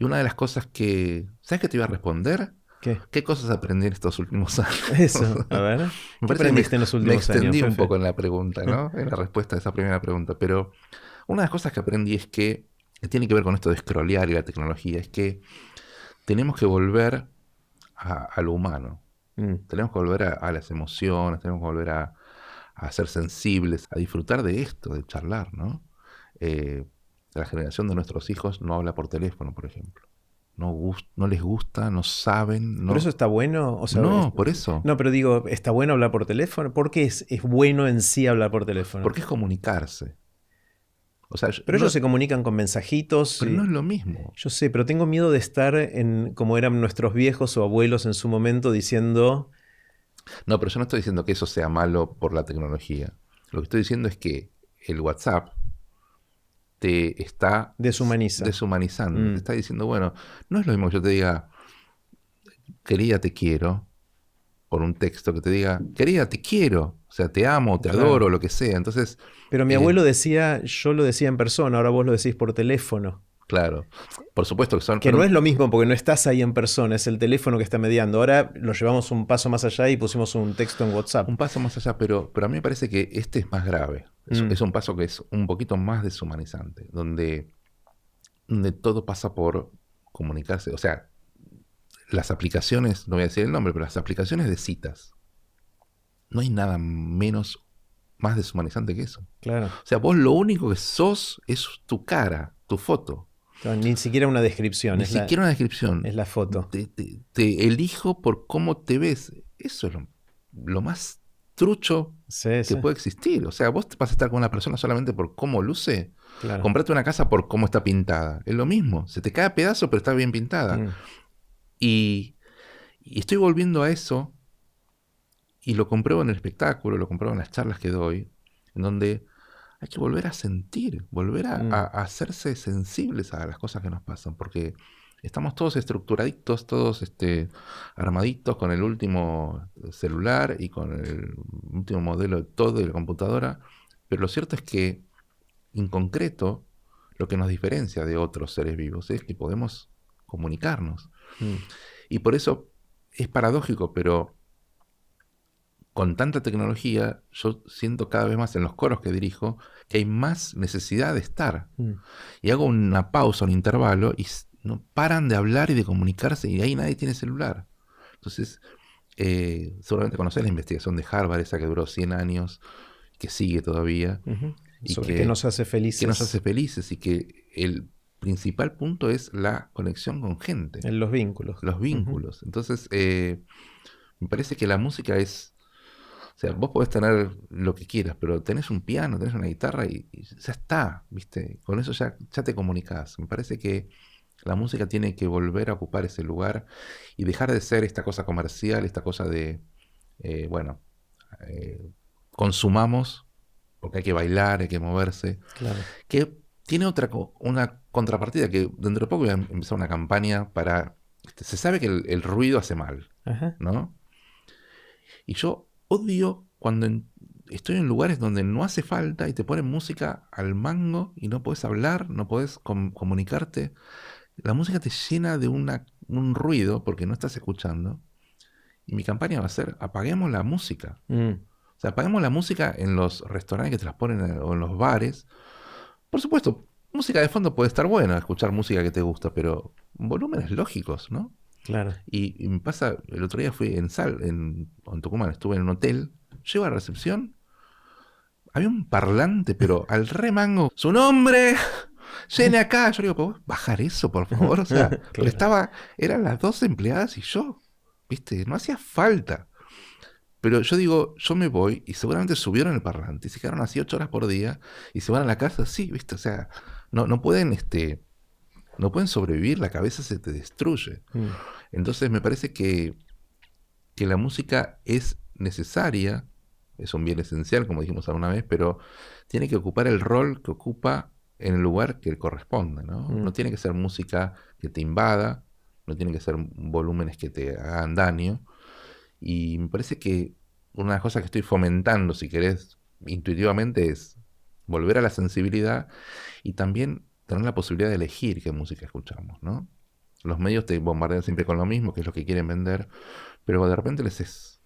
S1: una de las cosas que... ¿Sabes qué te iba a responder? ¿Qué cosas aprendí en estos últimos años?
S2: Eso, a ver. ¿Qué aprendiste en los últimos años?
S1: Me extendí un poco en la pregunta, ¿no? En la respuesta a esa primera pregunta. Pero una de las cosas que aprendí es que tiene que ver con esto de scrollear y la tecnología, es que tenemos que volver a lo humano. Tenemos que volver a las emociones, tenemos que volver a ser sensibles, a disfrutar de esto, de charlar, ¿no? La generación de nuestros hijos no habla por teléfono, por ejemplo. No les gusta, no saben. No.
S2: ¿Pero eso está bueno? O sea,
S1: no, por eso.
S2: No, pero digo, ¿está bueno hablar por teléfono? ¿Por qué es bueno en sí hablar por teléfono?
S1: Porque es comunicarse. O sea,
S2: pero ellos se comunican con mensajitos.
S1: Pero no es lo mismo.
S2: Yo sé, pero tengo miedo de estar como eran nuestros viejos o abuelos en su momento diciendo...
S1: No, pero yo no estoy diciendo que eso sea malo por la tecnología. Lo que estoy diciendo es que el WhatsApp te está deshumanizando. Te está diciendo, bueno, no es lo mismo que yo te diga, querida, te quiero, por un texto que te diga, querida, te quiero, o sea, te amo, te adoro, lo que sea. Entonces,
S2: pero mi abuelo decía, yo lo decía en persona, ahora vos lo decís por teléfono.
S1: Claro, por supuesto que son...
S2: Que no es lo mismo porque no estás ahí en persona, es el teléfono que está mediando. Ahora lo llevamos un paso más allá y pusimos un texto en WhatsApp.
S1: Un paso más allá, pero a mí me parece que este es más grave. Es un paso que es un poquito más deshumanizante, donde todo pasa por comunicarse. O sea, las aplicaciones, no voy a decir el nombre, pero las aplicaciones de citas. No hay nada más deshumanizante que eso.
S2: Claro.
S1: O sea, vos lo único que sos es tu cara, tu foto.
S2: Ni siquiera una descripción.
S1: Ni siquiera una descripción.
S2: Es la foto.
S1: Te elijo por cómo te ves. Eso es lo más trucho que puede existir. O sea, vos te vas a estar con una persona solamente por cómo luce.
S2: Claro.
S1: Comprate una casa por cómo está pintada. Es lo mismo. Se te cae a pedazo, pero está bien pintada. Y estoy volviendo a eso. Y lo compruebo en el espectáculo, lo compruebo en las charlas que doy. En donde hay que volver a sentir, volver a hacerse sensibles a las cosas que nos pasan, porque estamos todos estructuraditos, todos armaditos con el último celular y con el último modelo de todo de la computadora, pero lo cierto es que, en concreto, lo que nos diferencia de otros seres vivos es que podemos comunicarnos. Y por eso es paradójico, pero con tanta tecnología, yo siento cada vez más en los coros que dirijo que hay más necesidad de estar. Y hago una pausa, un intervalo, y no paran de hablar y de comunicarse, y ahí nadie tiene celular. Entonces, seguramente conocés la investigación de Harvard, esa que duró 100 años, que sigue todavía.
S2: Y que nos hace felices.
S1: Que nos hace felices, y que el principal punto es la conexión con gente.
S2: En los vínculos.
S1: Los vínculos. Entonces, me parece que la música es... sea, vos podés tener lo que quieras, pero tenés un piano, tenés una guitarra y ya está, ¿viste? Con eso ya te comunicás. Me parece que la música tiene que volver a ocupar ese lugar y dejar de ser esta cosa comercial, esta cosa de, bueno, consumamos porque hay que bailar, hay que moverse,
S2: Claro.
S1: que tiene una contrapartida que dentro de poco voy a empezar una campaña para... Se sabe que el ruido hace mal,
S2: Ajá.
S1: ¿no? Y yo odio cuando estoy en lugares donde no hace falta y te ponen música al mango y no puedes hablar, no puedes comunicarte. La música te llena de un ruido porque no estás escuchando. Y mi campaña va a ser, apaguemos la música.
S2: Mm,
S1: O sea, apaguemos la música en los restaurantes que te las ponen o en los bares. Por supuesto, música de fondo puede estar buena, escuchar música que te gusta, pero volúmenes lógicos, ¿no?
S2: claro.
S1: Y me pasa, el otro día fui en Tucumán, estuve en un hotel, llego a la recepción, había un parlante, pero al remango, su nombre, llene acá. Yo digo, ¿puedo bajar eso, por favor? O sea, porque
S2: Claro.
S1: eran las dos empleadas y yo, ¿viste? No hacía falta. Pero yo digo, yo me voy y seguramente subieron el parlante y se quedaron así 8 horas por día y se van a la casa así, ¿viste? O sea, no pueden, no pueden sobrevivir, la cabeza se te destruye.
S2: Mm,
S1: Entonces me parece que la música es necesaria, es un bien esencial, como dijimos alguna vez, pero tiene que ocupar el rol que ocupa en el lugar que corresponde, ¿no?
S2: mm.
S1: No tiene que ser música que te invada, no tienen que ser volúmenes que te hagan daño. Y me parece que una de las cosas que estoy fomentando, si querés, intuitivamente es volver a la sensibilidad y también tener la posibilidad de elegir qué música escuchamos, ¿no? Los medios te bombardean siempre con lo mismo, que es lo que quieren vender, pero de repente haces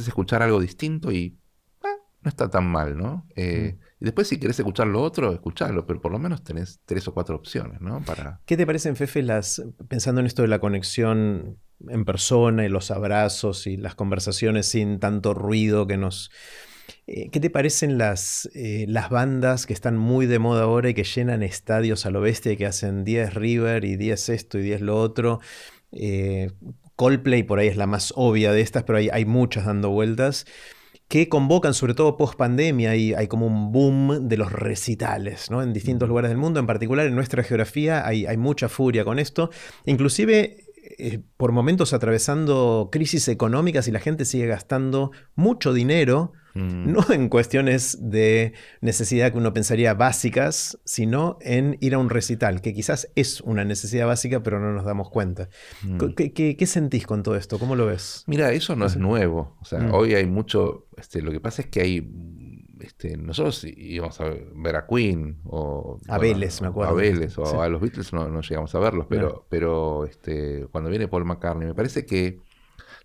S1: escuchar algo distinto y no está tan mal, ¿no?
S2: Mm.
S1: Y después si querés escuchar lo otro, escuchalo, pero por lo menos tenés 3 o 4 opciones, ¿no?
S2: ¿Qué te parecen, Fefe, pensando en esto de la conexión en persona y los abrazos y las conversaciones sin tanto ruido que nos... ¿Qué te parecen las bandas que están muy de moda ahora y que llenan estadios a lo bestia y que hacen 10 River y 10 esto y 10 lo otro? Eh, Coldplay por ahí es la más obvia de estas, pero hay muchas dando vueltas que convocan, sobre todo post pandemia, y hay como un boom de los recitales, ¿no? En distintos
S1: Ujú.
S2: lugares del mundo, en particular en nuestra geografía hay mucha furia con esto, inclusive por momentos atravesando crisis económicas y la gente sigue gastando mucho dinero,
S1: Mm,
S2: no en cuestiones de necesidad que uno pensaría básicas, sino en ir a un recital, que quizás es una necesidad básica, pero no nos damos cuenta.
S1: mm.
S2: ¿Qué sentís con todo esto? ¿Cómo lo ves?
S1: Mira, eso no
S2: No
S1: es
S2: sé.
S1: nuevo. O sea,
S2: Mm.
S1: hoy hay mucho. Lo que pasa es que hay. Nosotros íbamos a ver a Queen o,
S2: A
S1: bueno,
S2: Vélez, me
S1: a
S2: acuerdo.
S1: Vélez
S2: Sí.
S1: o a los Beatles no llegamos a verlos,
S2: No.
S1: pero cuando viene Paul McCartney, me parece que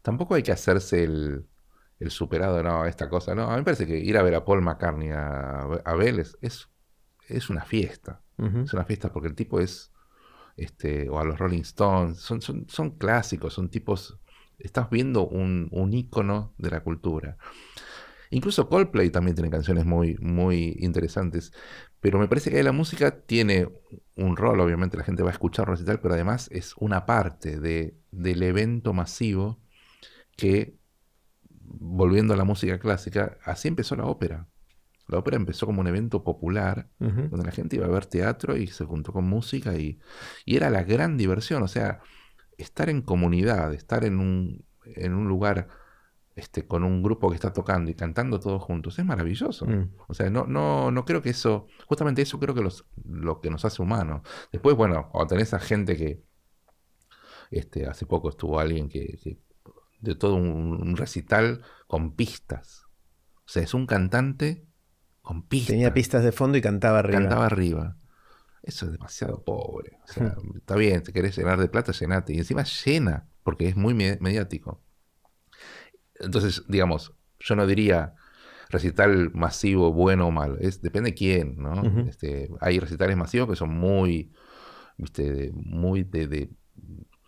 S1: tampoco hay que hacerse el superado, no, esta cosa, no. A mí me parece que ir a ver a Paul McCartney a Vélez es una fiesta.
S2: Ujú.
S1: Es una fiesta porque el tipo es o a los Rolling Stones, son clásicos, son tipos, estás viendo un ícono de la cultura. Incluso Coldplay también tiene canciones muy, muy interesantes, pero me parece que ahí la música tiene un rol, obviamente la gente va a escuchar recital, pero además es una parte del evento masivo que, volviendo a la música clásica, así empezó la ópera. La ópera empezó como un evento popular,
S2: Ujú.
S1: donde la gente iba a ver teatro y se juntó con música y era la gran diversión. O sea, estar en comunidad, estar en un lugar con un grupo que está tocando y cantando todos juntos, es maravilloso.
S2: Mm.
S1: O sea, no creo que eso, justamente eso creo que lo que nos hace humanos. Después, bueno, cuando tenés a gente que, hace poco estuvo alguien que de todo un recital con pistas. O sea, es un cantante con
S2: Tenía
S1: pistas.
S2: pistas de fondo y cantaba arriba.
S1: Cantaba arriba. Eso es demasiado pobre. O sea, está bien, te querés llenar de plata, llenate. Y encima llena, porque es muy mediático. Entonces, digamos, yo no diría recital masivo, bueno o malo. Depende de quién, ¿no?
S2: Ujú.
S1: Hay recitales masivos que son muy, viste, muy de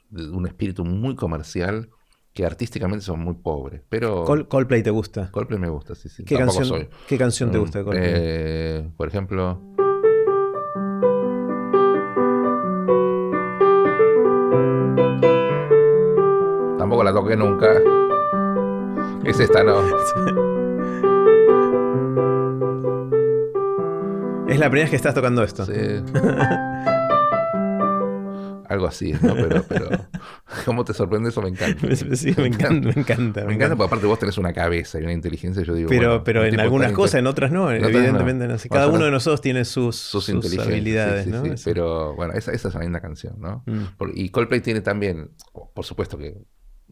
S1: un espíritu muy comercial, que artísticamente son muy pobres. Pero
S2: Coldplay te gusta.
S1: Coldplay me gusta, sí, sí. Tampoco soy.
S2: Qué canción te gusta de Coldplay?
S1: Por ejemplo, tampoco la toqué nunca. Es esta, ¿no?
S2: Es la primera vez que estás tocando esto.
S1: Sí. Algo así, ¿no? Pero cómo te sorprende eso, me encanta.
S2: Sí, me encanta.
S1: Me encanta porque aparte vos tenés una cabeza y una inteligencia, yo digo...
S2: Pero
S1: un
S2: en
S1: tipo
S2: algunas
S1: tan
S2: cosas, en otras no,
S1: en otras
S2: evidentemente no.
S1: no.
S2: Cada
S1: Bueno,
S2: uno de nosotros tiene sus
S1: inteligencias,
S2: habilidades,
S1: sí,
S2: ¿no?
S1: sí.
S2: Eso.
S1: Pero bueno, esa es una linda canción, ¿no?
S2: Mm.
S1: Y Coldplay tiene también, por supuesto que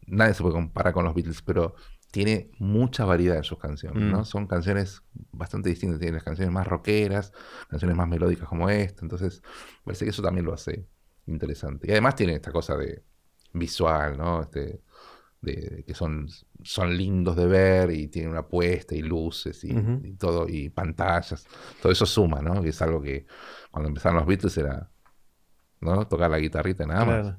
S1: nadie se puede comparar con los Beatles, pero tiene mucha variedad en sus canciones, ¿no? Son canciones bastante distintas, tiene las canciones más rockeras, canciones más melódicas como esta, entonces parece que eso también lo hace interesante. Y además tiene esta cosa de visual, ¿no? De que son lindos de ver y tienen una puesta y luces y todo, y pantallas, todo eso suma, ¿no? Que es algo que cuando empezaron los Beatles era, ¿no? Tocar la guitarrita nada más.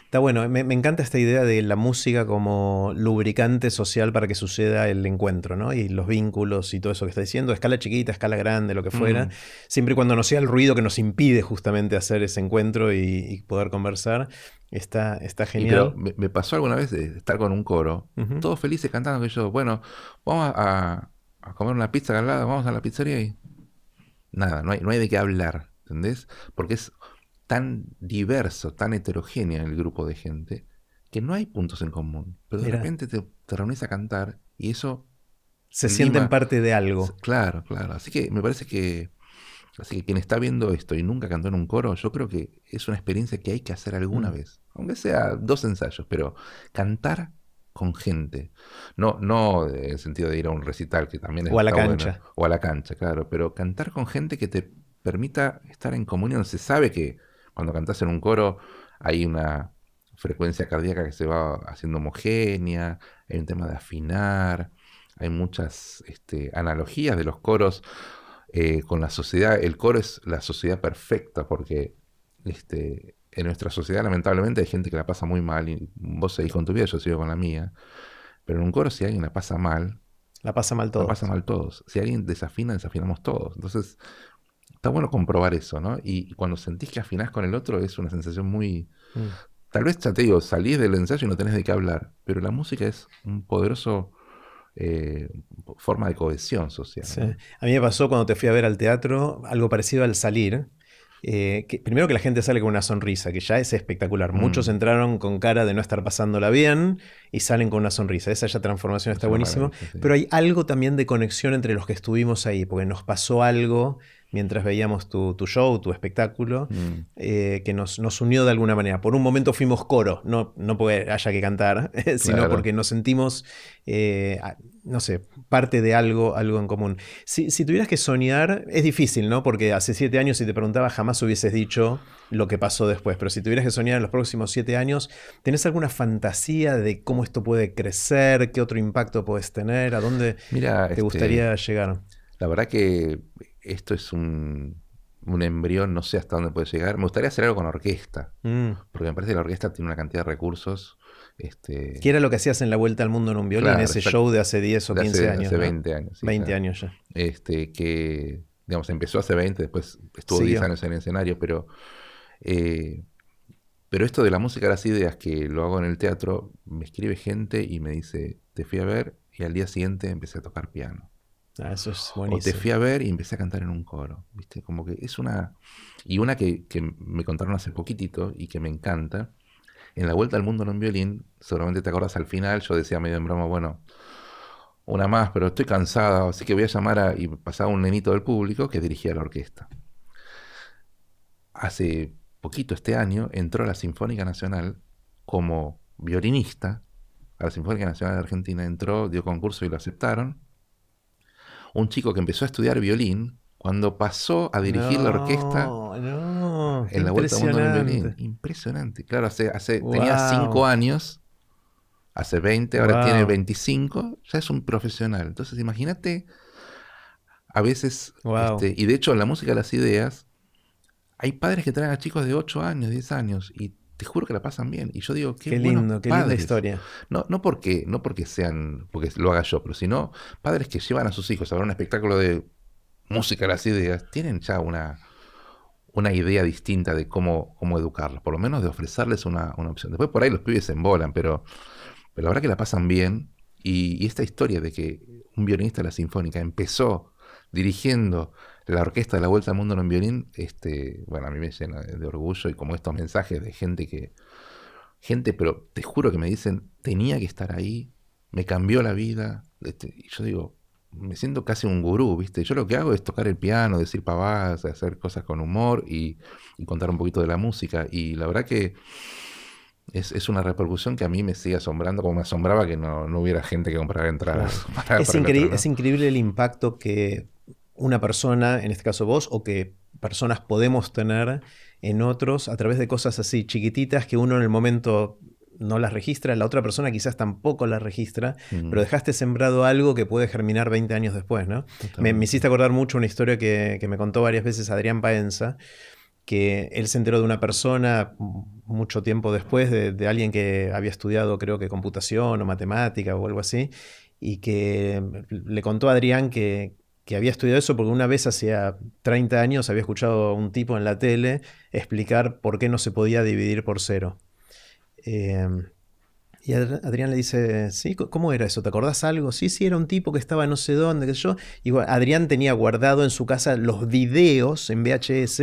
S2: Está bueno, me encanta esta idea de la música como lubricante social para que suceda el encuentro, ¿no? Y los vínculos y todo eso que está diciendo, escala chiquita, escala grande, lo que fuera, siempre y cuando no sea el ruido que nos impide justamente hacer ese encuentro y poder conversar, está genial.
S1: Pero me pasó alguna vez de estar con un coro, todos felices cantando, que yo, bueno, vamos a comer una pizza al lado, vamos a la pizzería y nada, no hay de qué hablar, ¿entendés? Porque es tan diverso, tan heterogéneo el grupo de gente, que no hay puntos en común. Pero de repente te reunís a cantar y eso...
S2: Se sienten parte de algo.
S1: Claro. Así que me parece que... Así que quien está viendo esto y nunca cantó en un coro, yo creo que es una experiencia que hay que hacer alguna vez. Aunque sea 2 ensayos, pero cantar con gente. No en el sentido de ir a un recital, que también es...
S2: O a la cancha.
S1: Bueno, o a la cancha, claro. Pero cantar con gente que te permita estar en comunión. Se sabe que cuando cantás en un coro hay una frecuencia cardíaca que se va haciendo homogénea, hay un tema de afinar, hay muchas analogías de los coros con la sociedad. El coro es la sociedad perfecta porque en nuestra sociedad lamentablemente hay gente que la pasa muy mal, y vos seguís con tu vida, yo sigo con la mía, pero en un coro si alguien la pasa mal,
S2: la pasa mal todos.
S1: La pasa mal todos. Si alguien desafina, desafinamos todos. Entonces está bueno comprobar eso, ¿no? Y cuando sentís que afinás con el otro es una sensación muy... Tal vez, ya te digo, salís del ensayo y no tenés de qué hablar, pero la música es un poderoso forma de cohesión social.
S2: Sí.
S1: ¿no?
S2: A mí me pasó cuando te fui a ver al teatro algo parecido al salir. Primero que la gente sale con una sonrisa, que ya es espectacular. Muchos entraron con cara de no estar pasándola bien y salen con una sonrisa. Esa ya transformación está buenísimo. Sí. Pero hay algo también de conexión entre los que estuvimos ahí, porque nos pasó algo mientras veíamos tu show, tu espectáculo, que nos unió de alguna manera. Por un momento fuimos coro, no porque haya que cantar, sino porque nos sentimos, no sé, parte de algo en común. Si tuvieras que soñar, es difícil, ¿no? Porque hace 7 años, si te preguntaba, jamás hubieses dicho lo que pasó después. Pero si tuvieras que soñar en los próximos 7 años, ¿tenés alguna fantasía de cómo esto puede crecer? ¿Qué otro impacto puedes tener? ¿A dónde te gustaría llegar?
S1: La verdad que esto es un embrión, no sé hasta dónde puede llegar. Me gustaría hacer algo con orquesta, porque me parece que la orquesta tiene una cantidad de recursos.
S2: ¿Qué era lo que hacías en La Vuelta al Mundo en un violín? Claro, ese show de hace 10 o 15 años.
S1: Hace 20 años. Sí,
S2: 20
S1: claro.
S2: años ya.
S1: Que, digamos, empezó hace 20, después estuvo 10 años en el escenario, pero esto de la música de las ideas, que lo hago en el teatro, me escribe gente y me dice, te fui a ver y al día siguiente empecé a tocar piano.
S2: Eso es buenísimo.
S1: O te fui a ver y empecé a cantar en un coro, ¿viste? Como que es una... Y una que me contaron hace poquitito y que me encanta, en La Vuelta al Mundo en un violín, seguramente te acordás al final, yo decía medio en broma, bueno, una más, pero estoy cansada, así que voy a llamar y pasaba un nenito del público que dirigía la orquesta. Hace poquito, este año, entró a la Sinfónica Nacional como violinista, a la Sinfónica Nacional de Argentina, entró, dio concurso y lo aceptaron. Un chico que empezó a estudiar violín, cuando pasó a dirigir la orquesta en La Vuelta al Mundo en el violín. Impresionante. Claro, tenía 5 años, hace 20, ahora tiene 25, ya es un profesional. Entonces imagínate, a veces, y de hecho en la música de las ideas, hay padres que traen a chicos de 8 años, 10 años, y te juro que la pasan bien. Y yo digo, qué lindo, qué linda historia. No porque sean, porque lo haga yo, pero sino padres que llevan a sus hijos a ver un espectáculo de música de las ideas, tienen ya una idea distinta de cómo educarlos, por lo menos de ofrecerles una opción. Después por ahí los pibes se embolan, pero la verdad que la pasan bien. Y esta historia de que un violinista de la Sinfónica empezó dirigiendo la orquesta de la Vuelta al Mundo en violín, bueno, a mí me llena de orgullo y como estos mensajes de gente, pero te juro que me dicen, tenía que estar ahí, me cambió la vida. Y yo digo, me siento casi un gurú, ¿viste? Yo lo que hago es tocar el piano, decir pavadas, hacer cosas con humor y contar un poquito de la música. Y la verdad que es una repercusión que a mí me sigue asombrando, como me asombraba que no hubiera gente que comprara entradas.
S2: Claro. Es increíble el impacto que una persona, en este caso vos, o que personas podemos tener en otros a través de cosas así chiquititas que uno en el momento no las registra, la otra persona quizás tampoco las registra, pero dejaste sembrado algo que puede germinar 20 años después, ¿no? Me hiciste acordar mucho una historia que me contó varias veces Adrián Paenza, que él se enteró de una persona mucho tiempo después, de alguien que había estudiado, creo que computación o matemática o algo así, y que le contó a Adrián que había estudiado eso porque una vez hacía 30 años había escuchado a un tipo en la tele explicar por qué no se podía dividir por cero. Y Adrián le dice, ¿sí? ¿Cómo era eso? ¿Te acordás algo? Sí, era un tipo que estaba no sé dónde, qué sé yo. Y bueno, Adrián tenía guardado en su casa los videos en VHS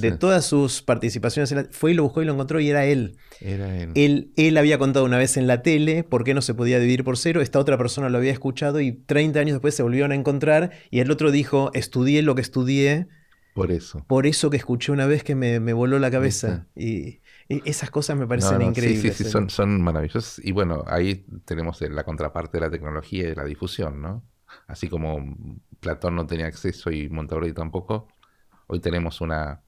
S2: de todas sus participaciones. Fue y lo buscó y lo encontró y era él. Él había contado una vez en la tele por qué no se podía dividir por cero. Esta otra persona lo había escuchado y 30 años después se volvieron a encontrar y el otro dijo, estudié lo que estudié. Por eso que escuché una vez que me voló la cabeza. Y esas cosas me parecen increíbles.
S1: Sí, son maravillosas. Y bueno, ahí tenemos la contraparte de la tecnología y de la difusión, ¿no? Así como Platón no tenía acceso y Monteverdi tampoco, hoy tenemos una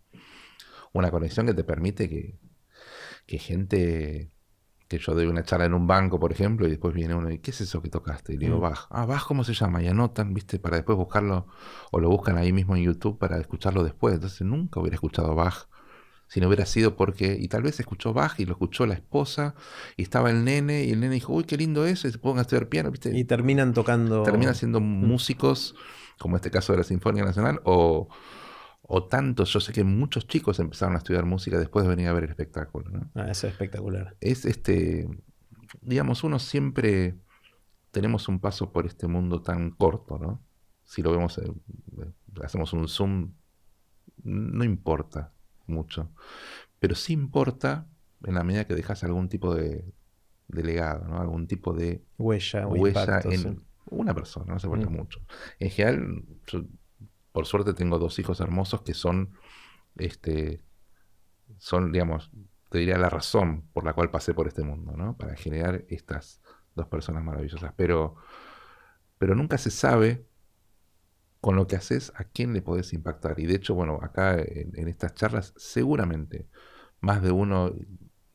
S1: conexión que te permite que gente... Que yo doy una charla en un banco, por ejemplo, y después viene uno y ¿qué es eso que tocaste? Y digo, Bach. Bach, ¿cómo se llama? Y anotan, ¿viste? Para después buscarlo, o lo buscan ahí mismo en YouTube para escucharlo después. Entonces nunca hubiera escuchado Bach si no hubiera sido porque... Y tal vez escuchó Bach y lo escuchó la esposa, y estaba el nene, y el nene dijo, uy, qué lindo eso, y se pongan a estudiar piano, ¿viste?
S2: Y terminan tocando...
S1: Terminan siendo músicos, como este caso de la Sinfónica Nacional, o tantos, yo sé que muchos chicos empezaron a estudiar música después de venir a ver el espectáculo, ¿no?
S2: Eso es espectacular.
S1: Digamos, uno siempre tenemos un paso por este mundo tan corto, ¿no? Si lo vemos, hacemos un zoom, no importa mucho, pero sí importa en la medida que dejas algún tipo de legado, ¿no? Algún tipo de
S2: huella impacto,
S1: en una persona, no se falta mucho. En general, yo, por suerte tengo 2 hijos hermosos que son, digamos, te diría la razón por la cual pasé por este mundo, ¿no? Para generar estas 2 personas maravillosas. Pero nunca se sabe con lo que haces a quién le podés impactar. Y de hecho, bueno, acá en estas charlas seguramente más de uno,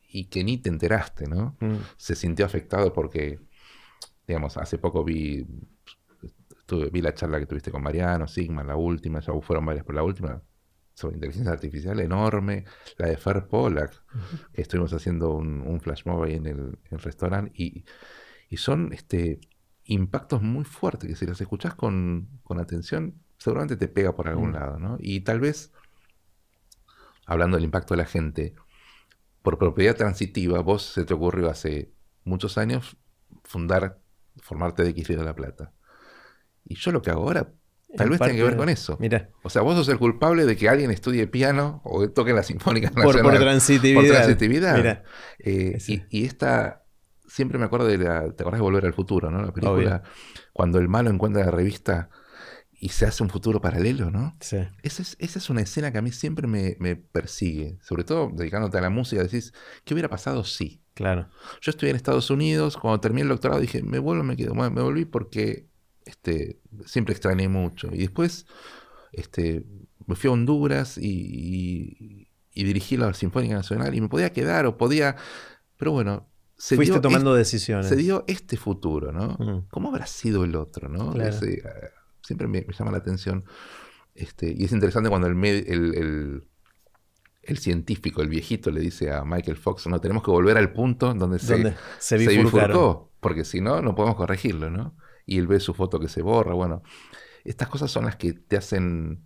S1: y que ni te enteraste, ¿no? Se sintió afectado porque, digamos, hace poco vi la charla que tuviste con Mariano, Sigma, la última, ya fueron varias, pero la última sobre inteligencia artificial enorme, la de Fer Pollack, que estuvimos haciendo un flash mob ahí en el restaurante, y son impactos muy fuertes, que si los escuchás con atención, seguramente te pega por algún lado, ¿no? Y tal vez, hablando del impacto de la gente, por propiedad transitiva, vos se te ocurrió hace muchos años formarte de X Río de la Plata. Y yo lo que hago ahora, tal vez tenga que ver con eso.
S2: Mirá.
S1: O sea, vos sos el culpable de que alguien estudie piano o toque en la Sinfónica Nacional.
S2: Por transitividad.
S1: Por transitividad.
S2: Mirá.
S1: Y esta, siempre me acuerdo ¿te acordás de Volver al Futuro, ¿no? La película, cuando el malo encuentra la revista y se hace un futuro paralelo, ¿no?
S2: Sí.
S1: Esa es una escena que a mí siempre me persigue. Sobre todo dedicándote a la música, decís, ¿qué hubiera pasado si?
S2: Claro.
S1: Yo estudié en Estados Unidos, cuando terminé el doctorado dije, me volví porque siempre extrañé mucho. Y después me fui a Honduras y dirigí la Sinfónica Nacional y me podía quedar o podía... Pero bueno,
S2: fuiste tomando decisiones.
S1: Se dio este futuro, ¿no? ¿Cómo habrá sido el otro, no?
S2: Claro.
S1: Siempre me llama la atención. Y es interesante cuando el científico, el viejito, le dice a Michael Fox, no, tenemos que volver al punto donde se bifurcó, porque si no, no podemos corregirlo, ¿no? Y él ve su foto que se borra. Bueno, estas cosas son las que te hacen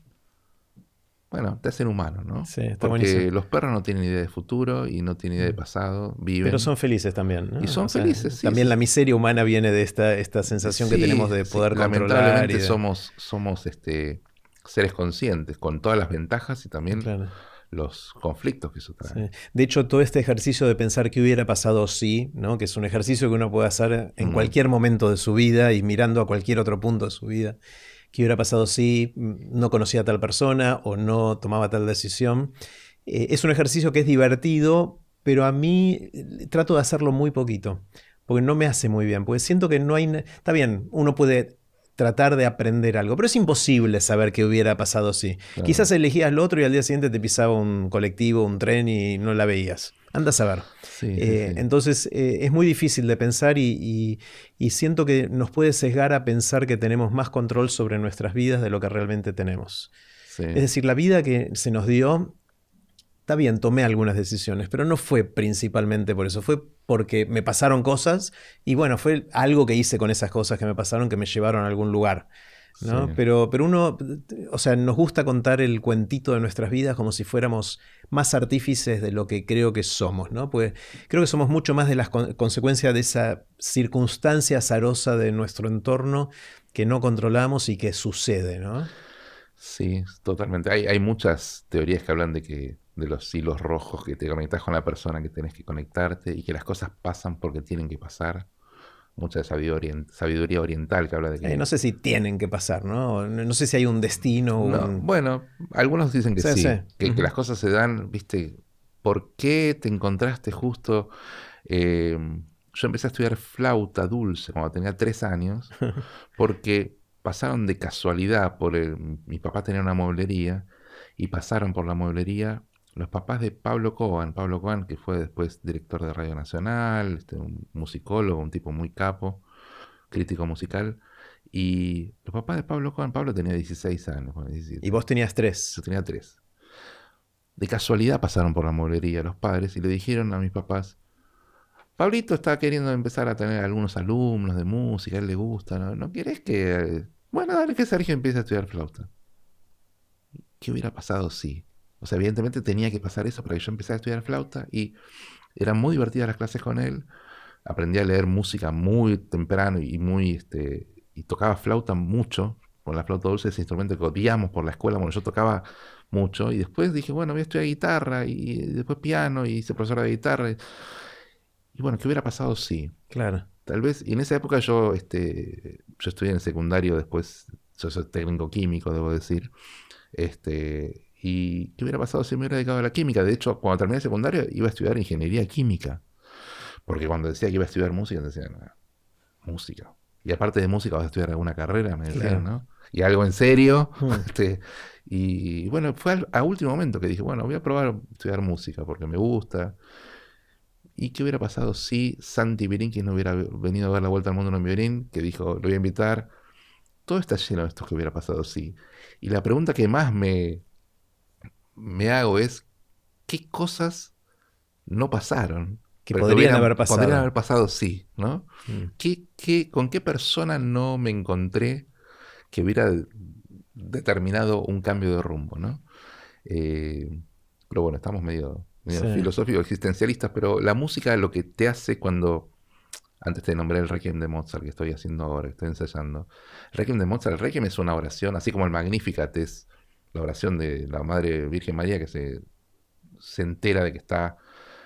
S1: humano, ¿no?
S2: Sí, está
S1: porque
S2: buenísimo.
S1: los perros no tienen idea de futuro y no tienen idea de pasado, viven.
S2: Pero son felices también, ¿no?
S1: Y son felices, sí.
S2: También la miseria humana viene de esta sensación que tenemos de poder controlar.
S1: Lamentablemente somos seres conscientes, con todas las ventajas y también
S2: Claro.
S1: los conflictos que eso trae.
S2: Sí. De hecho, todo este ejercicio de pensar qué hubiera pasado si, ¿no? Que es un ejercicio que uno puede hacer en cualquier momento de su vida y mirando a cualquier otro punto de su vida. ¿Qué hubiera pasado si no conocía a tal persona o no tomaba tal decisión? Es un ejercicio que es divertido, pero a mí trato de hacerlo muy poquito, porque no me hace muy bien, porque siento que no hay... Está bien, uno puede tratar de aprender algo, pero es imposible saber qué hubiera pasado si.
S1: Claro.
S2: Quizás elegías lo otro y al día siguiente te pisaba un colectivo, un tren y no la veías. Anda a saber.
S1: Sí, sí, sí.
S2: Entonces es muy difícil de pensar y siento que nos puede sesgar a pensar que tenemos más control sobre nuestras vidas de lo que realmente tenemos.
S1: Sí.
S2: Es decir, la vida que se nos dio, está bien, tomé algunas decisiones, pero no fue principalmente por eso, fue porque me pasaron cosas y bueno, fue algo que hice con esas cosas que me pasaron que me llevaron a algún lugar, ¿no?
S1: Sí.
S2: Pero uno, o sea, nos gusta contar el cuentito de nuestras vidas como si fuéramos más artífices de lo que creo que somos, ¿no? Pues creo que somos mucho más de las consecuencias de esa circunstancia azarosa de nuestro entorno que no controlamos y que sucede, ¿no?
S1: Sí, totalmente. Hay muchas teorías que hablan de los hilos rojos, que te conectas con la persona que tenés que conectarte y que las cosas pasan porque tienen que pasar. Mucha sabiduría oriental que habla de que...
S2: No sé si tienen que pasar, ¿no? No sé si hay un destino o
S1: No, bueno, algunos dicen que sí, que
S2: Ujú.
S1: las cosas se dan, viste, ¿por qué te encontraste justo? eh, yo empecé a estudiar flauta dulce cuando tenía 3 años, porque pasaron de casualidad mi papá tenía una mueblería, y pasaron por la mueblería los papás de Pablo Coan, que fue después director de Radio Nacional, un musicólogo, un tipo muy capo, crítico musical. Y los papás de Pablo Coan, Pablo tenía 16 años, bueno,
S2: Y
S1: 17.
S2: vos tenías
S1: Yo
S2: 3.
S1: tenía 3. De casualidad pasaron por la mueblería los padres y le dijeron a mis papás: Pablito está queriendo empezar a tener algunos alumnos de música, a él le gusta, ¿no querés que... Bueno, dale que Sergio empiece a estudiar flauta. ¿Qué hubiera pasado si? O sea, evidentemente tenía que pasar eso para que yo empecé a estudiar flauta, y eran muy divertidas las clases con él. Aprendí a leer música muy temprano y tocaba flauta mucho. Con la flauta dulce, ese instrumento que odiamos por la escuela, bueno, yo tocaba mucho. Y después dije, bueno, voy a estudiar guitarra y después piano y hice profesora de guitarra. Y bueno, ¿qué hubiera pasado si?
S2: Claro.
S1: Tal vez, y en esa época yo estudié en el secundario, después yo soy técnico químico, debo decir. Y ¿qué hubiera pasado si me hubiera dedicado a la química? De hecho, cuando terminé el secundario iba a estudiar ingeniería química. Porque cuando decía que iba a estudiar música, decían, música. Y aparte de música vas a estudiar alguna carrera, me decían,
S2: Claro.
S1: ¿no? Y algo en serio.
S2: Hmm.
S1: Y bueno, fue a último momento que dije, bueno, voy a probar a estudiar música porque me gusta. ¿Y qué hubiera pasado si Santi Birinkis no hubiera venido a dar la vuelta al mundo en un violín? Que dijo, lo voy a invitar. Todo está lleno de esto que hubiera pasado si. Y la pregunta que más me hago es, ¿qué cosas no pasaron?
S2: Que
S1: Pero
S2: podrían haber pasado.
S1: Podrían haber pasado, sí, ¿no?
S2: Mm.
S1: ¿Con qué persona no me encontré que hubiera determinado un cambio de rumbo, ¿no? Pero bueno, estamos medio
S2: Sí.
S1: filosóficos, existencialistas, pero la música lo que te hace cuando... Antes te nombré el Requiem de Mozart que estoy haciendo ahora, que estoy ensayando. El Requiem de Mozart, el Requiem es una oración, así como el Magnificat es la oración de la Madre Virgen María que se entera de que está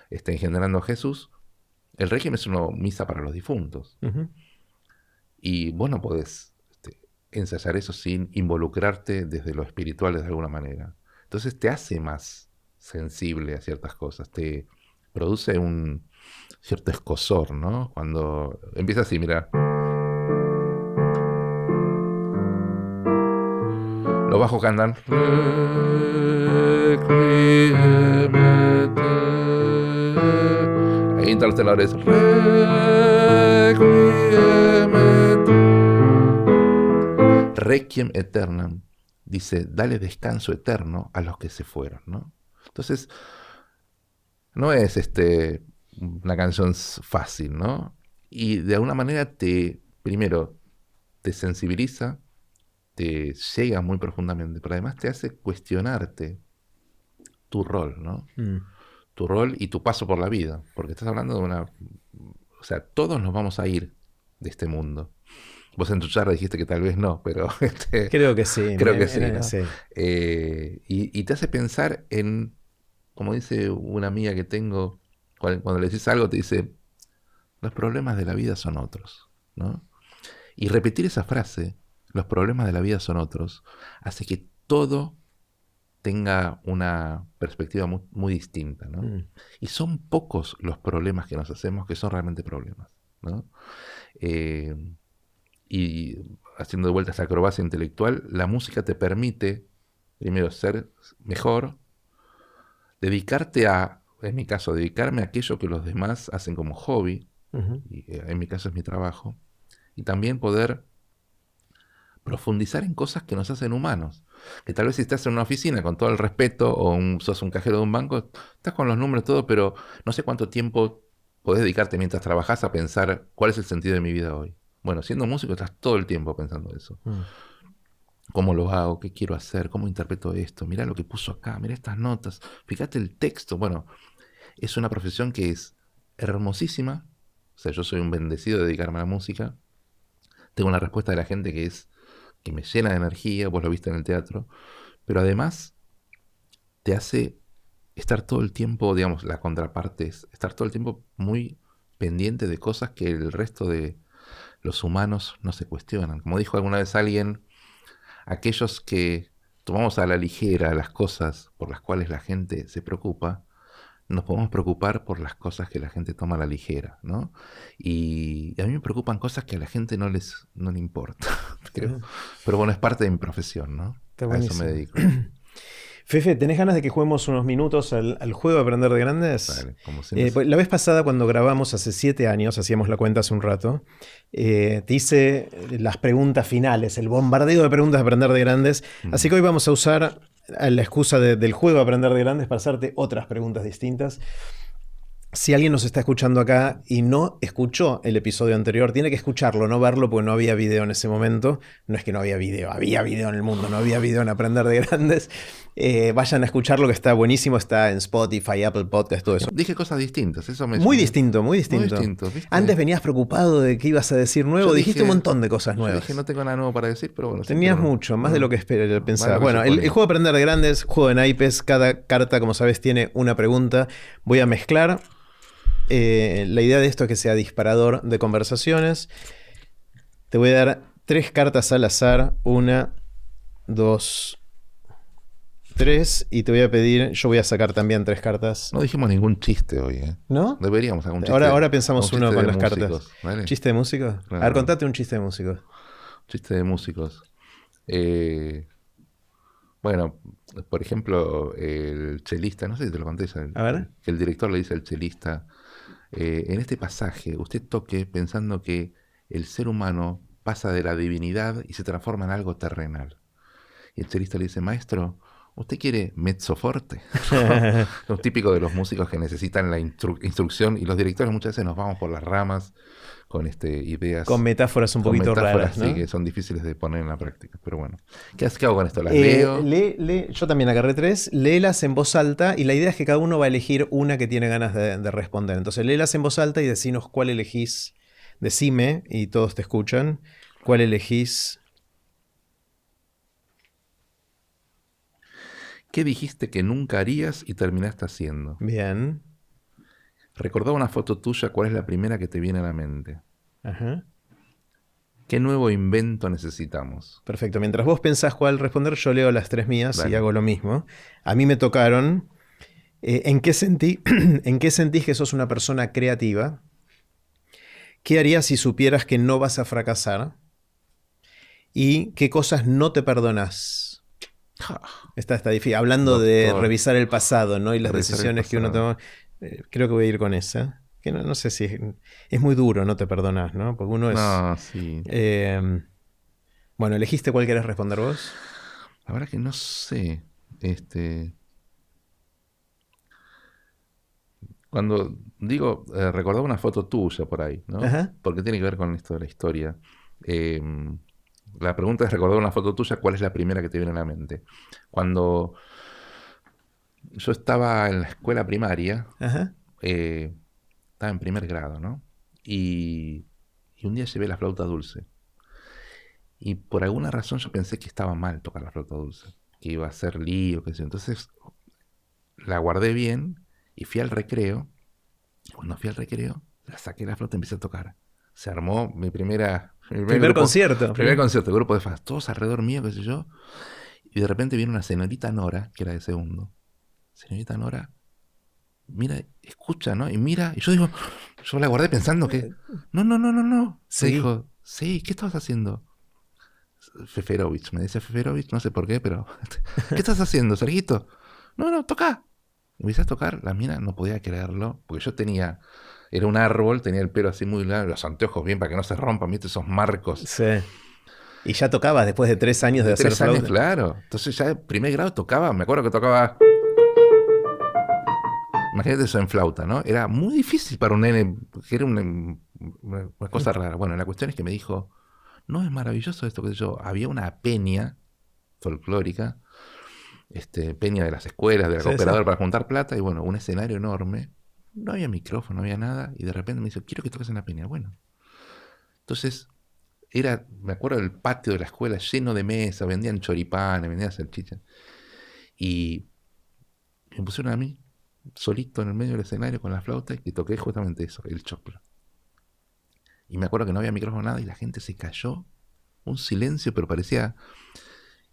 S1: engendrando a Jesús. El Requiem es una misa para los difuntos.
S2: Ujú.
S1: Y vos no podés ensayar eso sin involucrarte desde lo espiritual de alguna manera. Entonces te hace más sensible a ciertas cosas, te produce un cierto escozor, ¿no? Cuando empieza así, mira. Los bajos cantan. Ahí entra los tenores. Requiem aeternam. Dice, dale descanso eterno a los que se fueron, ¿no? Entonces, no es una canción fácil, ¿no? Y de alguna manera primero, te sensibiliza, te llega muy profundamente, pero además te hace cuestionarte tu rol, ¿no?
S2: Mm.
S1: Tu rol y tu paso por la vida, porque estás hablando de o sea, todos nos vamos a ir de este mundo. Vos en tu charla dijiste que tal vez no, pero
S2: Creo que sí.
S1: creo que sí, ¿no?
S2: Sí.
S1: Y te hace pensar en, como dice una amiga que tengo, cuando le decís algo te dice, los problemas de la vida son otros, ¿no? Y repetir esa frase, los problemas de la vida son otros, hace que todo tenga una perspectiva muy, muy distinta, ¿no? Y son pocos los problemas que nos hacemos que son realmente problemas, ¿no? Y haciendo de vuelta esa acrobacia intelectual, la música te permite, primero, ser mejor, dedicarte a, en mi caso, dedicarme a aquello que los demás hacen como hobby, y en mi caso es mi trabajo, y también poder profundizar en cosas que nos hacen humanos. Que tal vez si estás en una oficina con todo el respeto o sos un cajero de un banco, estás con los números todo, pero no sé cuánto tiempo podés dedicarte mientras trabajás a pensar cuál es el sentido de mi vida hoy. Bueno, siendo músico estás todo el tiempo pensando eso. ¿Cómo lo hago? ¿Qué quiero hacer? ¿Cómo interpreto esto? Mirá lo que puso acá, mirá estas notas, fíjate el texto. Bueno, es una profesión que es hermosísima. O sea, yo soy un bendecido de dedicarme a la música. Tengo una respuesta de la gente que me llena de energía, vos lo viste en el teatro, pero además te hace estar todo el tiempo, digamos, la contraparte es estar todo el tiempo muy pendiente de cosas que el resto de los humanos no se cuestionan. Como dijo alguna vez alguien, aquellos que tomamos a la ligera las cosas por las cuales la gente se preocupa, nos podemos preocupar por las cosas que la gente toma a la ligera, ¿no? Y a mí me preocupan cosas que a la gente no le importa, creo. Pero bueno, es parte de mi profesión, ¿no?
S2: Está
S1: a eso
S2: buenísimo.
S1: me dedico.
S2: Fefe, ¿tenés ganas de que juguemos unos minutos al juego de Aprender de Grandes?
S1: Vale, como siempre.
S2: Pues, la vez pasada, cuando grabamos hace 7 años, hacíamos la cuenta hace un rato, te hice las preguntas finales, el bombardeo de preguntas de Aprender de Grandes. Así que hoy vamos a usar la excusa del juego de Aprender de Grandes para hacerte otras preguntas distintas. Si alguien nos está escuchando acá y no escuchó el episodio anterior, tiene que escucharlo, no verlo, porque no había video en ese momento. No es que no había video en el mundo, no había video en Aprender de Grandes. Vayan a escucharlo, que está buenísimo, está en Spotify, Apple Podcast, todo eso.
S1: Dije cosas distintas, eso me...
S2: Muy distinto, muy distinto.
S1: Muy distinto, ¿viste?
S2: Antes venías preocupado de qué ibas a decir nuevo, dijiste un montón de cosas
S1: yo
S2: nuevas.
S1: dije, no tengo nada nuevo para decir, pero bueno.
S2: Tenías
S1: pero,
S2: mucho, más de lo que pensaba.
S1: Vale,
S2: Bueno, el juego de Aprender de Grandes, juego de naipes, cada carta, como sabes, tiene una pregunta. Voy a mezclar. La idea de esto es que sea disparador de conversaciones. Te voy a dar 3 cartas al azar. 1, 2, 3. Y te voy a pedir, yo voy a sacar también 3 cartas.
S1: No dijimos ningún chiste hoy, ¿eh?
S2: ¿No?
S1: Deberíamos hacer un chiste.
S2: Ahora pensamos uno con las
S1: músicos,
S2: cartas.
S1: ¿vale?
S2: ¿Chiste de músicos?
S1: Claro.
S2: A ver, contate un chiste de músicos.
S1: Chiste de músicos. Bueno, por ejemplo, el chelista, no sé si te lo conté,
S2: A ver.
S1: que el director le dice al chelista, en este pasaje usted toque pensando que el ser humano pasa de la divinidad y se transforma en algo terrenal. Y el chelista le dice, maestro, ¿usted quiere mezzo forte? Es típico de los músicos que necesitan la instrucción, y los directores muchas veces nos vamos por las ramas con ideas.
S2: Con metáforas un poquito raras, ¿no?
S1: Sí, que son difíciles de poner en la práctica. Pero bueno, ¿qué hago con esto? ¿Las leo?
S2: Yo también agarré 3. Léelas en voz alta y la idea es que cada uno va a elegir una que tiene ganas de responder. Entonces, léelas en voz alta y decinos cuál elegís. Decime, y todos te escuchan, cuál elegís.
S1: ¿Qué dijiste que nunca harías y terminaste haciendo?
S2: Bien.
S1: Recordá una foto tuya, ¿cuál es la primera que te viene a la mente?
S2: Ajá.
S1: ¿Qué nuevo invento necesitamos?
S2: Perfecto. Mientras vos pensás cuál responder, yo leo las 3 mías. Dale. Y hago lo mismo. A mí me tocaron. ¿En qué sentís que sos una persona creativa? ¿Qué harías si supieras que no vas a fracasar? ¿Y qué cosas no te perdonás? Está difícil. Hablando de revisar el pasado, ¿no? Y las decisiones que uno toma. Creo que voy a ir con esa. Que no sé si es muy duro, no te perdonás, ¿no? Porque uno es...
S1: No, sí.
S2: Bueno, ¿elegiste cuál querés responder vos?
S1: La verdad que no sé. Cuando digo, recordaba una foto tuya por ahí, ¿no?
S2: Ajá.
S1: Porque tiene que ver con esto de la historia. La pregunta es, recordar una foto tuya, ¿cuál es la primera que te viene a la mente? Cuando yo estaba en la escuela primaria, estaba en primer grado, ¿no? Y un día llevé la flauta dulce. Y por alguna razón yo pensé que estaba mal tocar la flauta dulce, que iba a ser lío, qué sé yo. Entonces la guardé bien y fui al recreo. Cuando fui al recreo, la saqué la flauta y empecé a tocar. Se armó mi primer
S2: concierto.
S1: primer concierto, grupo de fans, todos alrededor mío, qué sé yo. Y de repente viene una señorita Nora, que era de segundo. Señorita Nora, mira, escucha, ¿no? Y mira, y yo digo, yo la guardé pensando que, no. Se
S2: Sí.
S1: dijo, sí, ¿qué estabas haciendo? Feferovich, me dice Feferovich, no sé por qué, pero, ¿qué estás haciendo, Serguito? No, toca. Y empecé a tocar, la mina no podía creerlo, porque yo era un árbol, tenía el pelo así muy largo, los anteojos bien para que no se rompan, ¿viste? Esos marcos.
S2: Sí. Y ya tocabas después de 3 años de
S1: De
S2: hacer
S1: 3 años,
S2: flauta.
S1: claro. Entonces ya en primer grado tocaba, me acuerdo que tocaba... Imagínate eso en flauta, ¿no? Era muy difícil para un nene, que era una cosa rara. Bueno, la cuestión es que me dijo, no, es maravilloso esto que yo. Había una peña folclórica, peña de las escuelas, de la
S2: Sí,
S1: cooperadora
S2: sí.
S1: para juntar plata, y bueno, un escenario enorme. No había micrófono, no había nada, y de repente me dice, quiero que toques en la peña. Bueno, entonces me acuerdo del patio de la escuela lleno de mesas, vendían choripanes, vendían salchichas. Y me pusieron a mí, solito en el medio del escenario con la flauta, y toqué justamente eso, el choclo. Y me acuerdo que no había micrófono nada y la gente se cayó. Un silencio, pero parecía...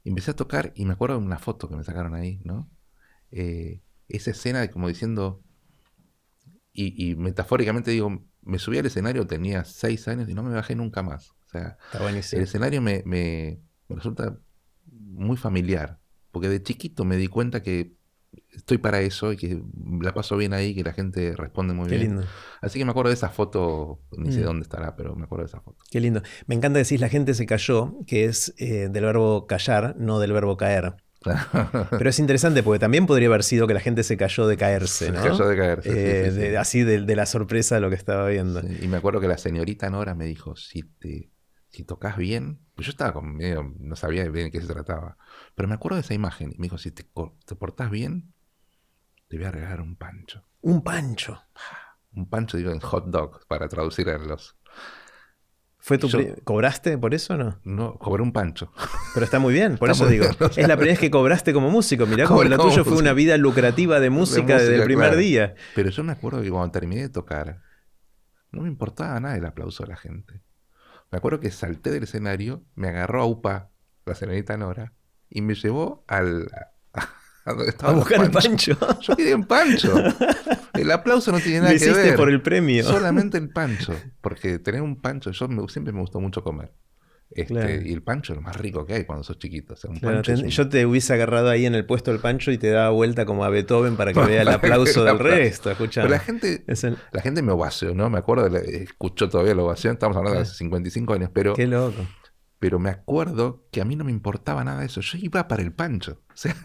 S1: Empecé a tocar y me acuerdo de una foto que me sacaron ahí, ¿no? Esa escena de como diciendo... Y metafóricamente digo, me subí al escenario, tenía 6 años y no me bajé nunca más. O sea,
S2: Está buenísimo.
S1: el escenario me resulta muy familiar. Porque de chiquito me di cuenta que estoy para eso y que la paso bien ahí, que la gente responde muy
S2: Qué
S1: bien.
S2: lindo.
S1: Así que me acuerdo de esa foto, ni sé
S2: Mm.
S1: dónde estará, pero me acuerdo de esa foto.
S2: Qué lindo. Me encanta decir la gente se cayó, que es del verbo callar, no del verbo caer. Pero es interesante porque también podría haber sido que la gente se cayó de caerse,
S1: Se
S2: ¿no?
S1: cayó de caerse, sí.
S2: Así de la sorpresa de lo que estaba viendo.
S1: Sí, y me acuerdo que la señorita Nora me dijo, si tocas bien, pues yo estaba con medio, no sabía bien de qué se trataba, pero me acuerdo de esa imagen, y me dijo, si te portás bien, te voy a regalar un pancho.
S2: Un pancho.
S1: Un pancho, digo, en hot dog, para traducir a los...
S2: ¿Cobraste por eso o no?
S1: No, cobré un pancho.
S2: Pero está muy bien, por
S1: Está
S2: eso
S1: muy
S2: digo.
S1: bien, o sea,
S2: Es la primera vez que cobraste como músico. Mirá como
S1: Cobré
S2: lo
S1: como
S2: tuyo fue
S1: músico.
S2: una vida lucrativa de música desde el primer
S1: claro.
S2: día.
S1: Pero yo me acuerdo que cuando terminé de tocar, no me importaba nada el aplauso de la gente. Me acuerdo que salté del escenario, me agarró a UPA, la señorita Nora, y me llevó a donde
S2: A
S1: estaban los
S2: buscar el
S1: panchos.
S2: pancho.
S1: Yo quería un pancho. El aplauso no tiene
S2: Lo
S1: nada que
S2: hiciste
S1: ver.
S2: por el premio.
S1: Solamente el pancho. Porque tener un pancho, siempre me gustó mucho comer.
S2: Claro.
S1: Y el pancho es lo más rico que hay cuando sos chiquito. O sea, un
S2: Claro,
S1: pancho es un...
S2: yo te hubiese agarrado ahí en el puesto del pancho y te daba vuelta como a Beethoven para que vea el aplauso del resto. Escuchame.
S1: Pero la gente me ovacionó, me acuerdo, escuchó todavía la ovación, estamos hablando de hace 55 años,
S2: Qué loco.
S1: pero me acuerdo que a mí no me importaba nada de eso. Yo iba para el pancho. O sea,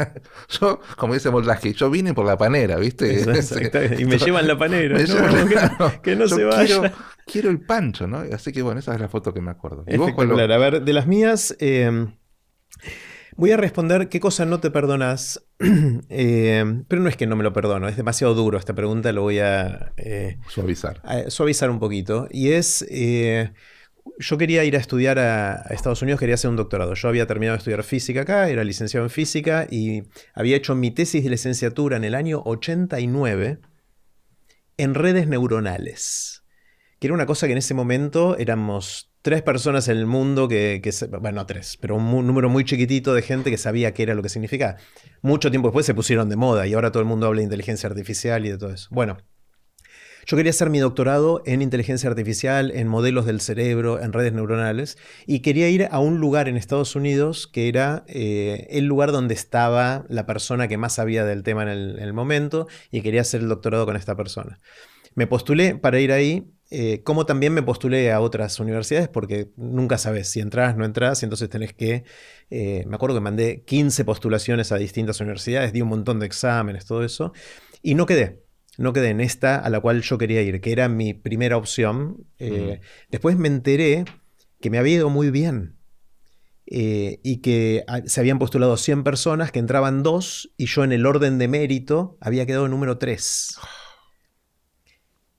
S1: yo, como dice Voltaje, yo vine por la panera, ¿viste?
S2: Y me llevan la panera.
S1: Me llevan
S2: que no
S1: yo
S2: se vaya.
S1: Quiero el pancho, ¿no? Así que bueno, esa es la foto que me acuerdo. ¿Y vos
S2: Espectacular. A ver, de las mías, voy a responder qué cosa no te perdonas. Pero no es que no me lo perdono, es demasiado duro esta pregunta, lo voy a suavizar un poquito. Y es... yo quería ir a estudiar a Estados Unidos, quería hacer un doctorado. Yo había terminado de estudiar física acá, era licenciado en física y había hecho mi tesis de licenciatura en el año 89 en redes neuronales, que era una cosa que en ese momento éramos 3 personas en el mundo bueno, no 3, pero un número muy chiquitito de gente que sabía qué era lo que significaba. Mucho tiempo después se pusieron de moda y ahora todo el mundo habla de inteligencia artificial y de todo eso. Bueno. Yo quería hacer mi doctorado en inteligencia artificial, en modelos del cerebro, en redes neuronales, y quería ir a un lugar en Estados Unidos que era el lugar donde estaba la persona que más sabía del tema en el momento, y quería hacer el doctorado con esta persona. Me postulé para ir ahí, como también me postulé a otras universidades, porque nunca sabes si entras, no entras, y entonces tenés que... me acuerdo que mandé 15 postulaciones a distintas universidades, di un montón de exámenes, todo eso, y no quedé. No quedé en esta a la cual yo quería ir, que era mi primera opción. Después me enteré que me había ido muy bien y que se habían postulado 100 personas, que entraban 2 y yo en el orden de mérito había quedado número 3.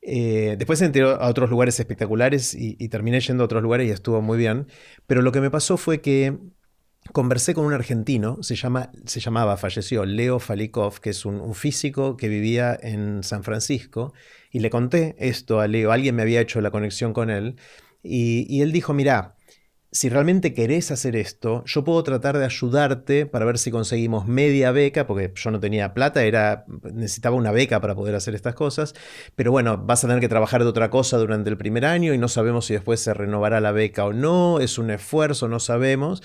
S2: Después entré a otros lugares espectaculares y terminé yendo a otros lugares y estuvo muy bien. Pero lo que me pasó fue que conversé con un argentino, falleció, Leo Falikov, que es un físico que vivía en San Francisco, y le conté esto a Leo, alguien me había hecho la conexión con él, y él dijo, mirá, si realmente querés hacer esto, yo puedo tratar de ayudarte para ver si conseguimos media beca, porque yo no tenía plata, necesitaba una beca para poder hacer estas cosas, pero bueno, vas a tener que trabajar de otra cosa durante el primer año y no sabemos si después se renovará la beca o no, es un esfuerzo, no sabemos.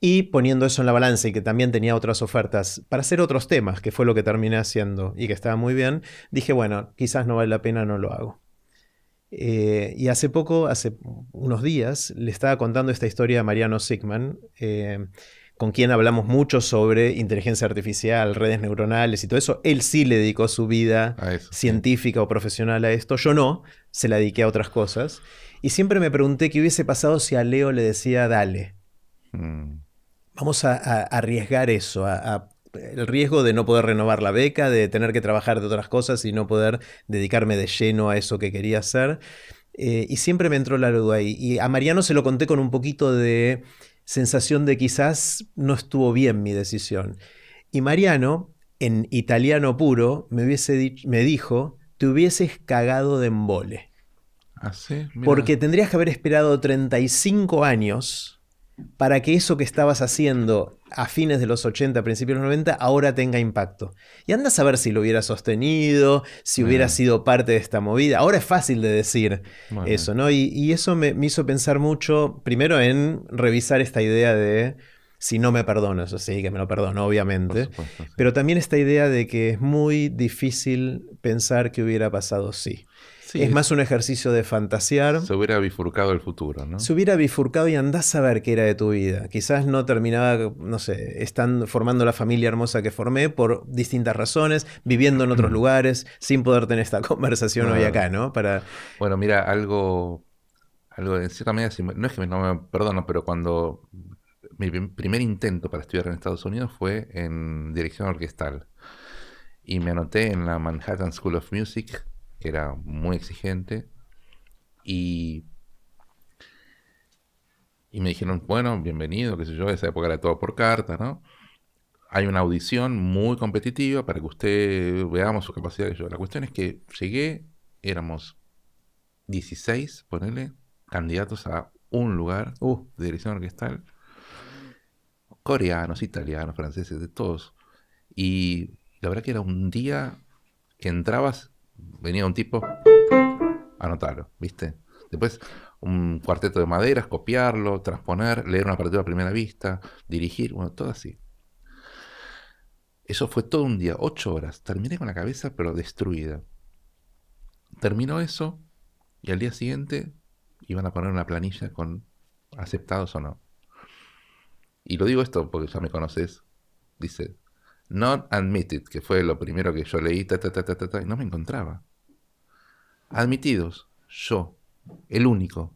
S2: Y poniendo eso en la balanza y que también tenía otras ofertas para hacer otros temas, que fue lo que terminé haciendo y que estaba muy bien, dije, bueno, quizás no vale la pena, no lo hago. Y hace unos días, le estaba contando esta historia a Mariano Sigman, con quien hablamos mucho sobre inteligencia artificial, redes neuronales y todo eso. Él sí le dedicó su vida
S1: A eso,
S2: científica o profesional a esto. Yo no, se la dediqué a otras cosas. Y siempre me pregunté qué hubiese pasado si a Leo le decía, dale, vamos a arriesgar eso, el riesgo de no poder renovar la beca, de tener que trabajar de otras cosas y no poder dedicarme de lleno a eso que quería hacer. Y siempre me entró la duda ahí. Y a Mariano se lo conté con un poquito de sensación de quizás no estuvo bien mi decisión. Y Mariano, en italiano puro, me dijo, te hubieses cagado de embole.
S1: Ah, sí, mira.
S2: Porque tendrías que haber esperado 35 años para que eso que estabas haciendo a fines de los 80, principios de los 90, ahora tenga impacto. Y anda a saber si lo hubiera sostenido, si hubiera sido parte de esta movida. Ahora es fácil de decir eso, ¿no? Y eso me hizo pensar mucho, primero en revisar esta idea de si no me perdono, eso sí, que me lo perdono, obviamente.
S1: Por supuesto, sí.
S2: Pero también esta idea de que es muy difícil pensar que hubiera pasado sí.
S1: Sí,
S2: Es más un ejercicio de fantasear.
S1: Se hubiera bifurcado el futuro, ¿no?
S2: Se hubiera bifurcado y andás a ver qué era de tu vida. Quizás no terminaba, no sé, formando la familia hermosa que formé por distintas razones, viviendo en otros lugares, sin poder tener esta conversación hoy acá, ¿no?
S1: Bueno, mira, algo en cierta medida, no es que no me perdono, pero cuando mi primer intento para estudiar en Estados Unidos fue en dirección orquestal. Y me anoté en la Manhattan School of Music, que era muy exigente, y me dijeron, bueno, bienvenido, qué sé yo, esa época era todo por carta, ¿no? Hay una audición muy competitiva para que usted veamos su capacidad. La cuestión es que llegué, éramos 16, ponele, candidatos a un lugar de dirección orquestal, coreanos, italianos, franceses, de todos. Y la verdad que era un día que entrabas, venía un tipo, anotarlo, ¿viste? Después un cuarteto de maderas, copiarlo, transponer, leer una partitura a primera vista, dirigir, bueno, todo así. Eso fue todo un día, 8 horas. Terminé con la cabeza pero destruida. Terminó eso y al día siguiente iban a poner una planilla con aceptados o no. Y lo digo esto porque ya me conoces. Dice, not admitted, que fue lo primero que yo leí, y no me encontraba. Admitidos, yo, el único.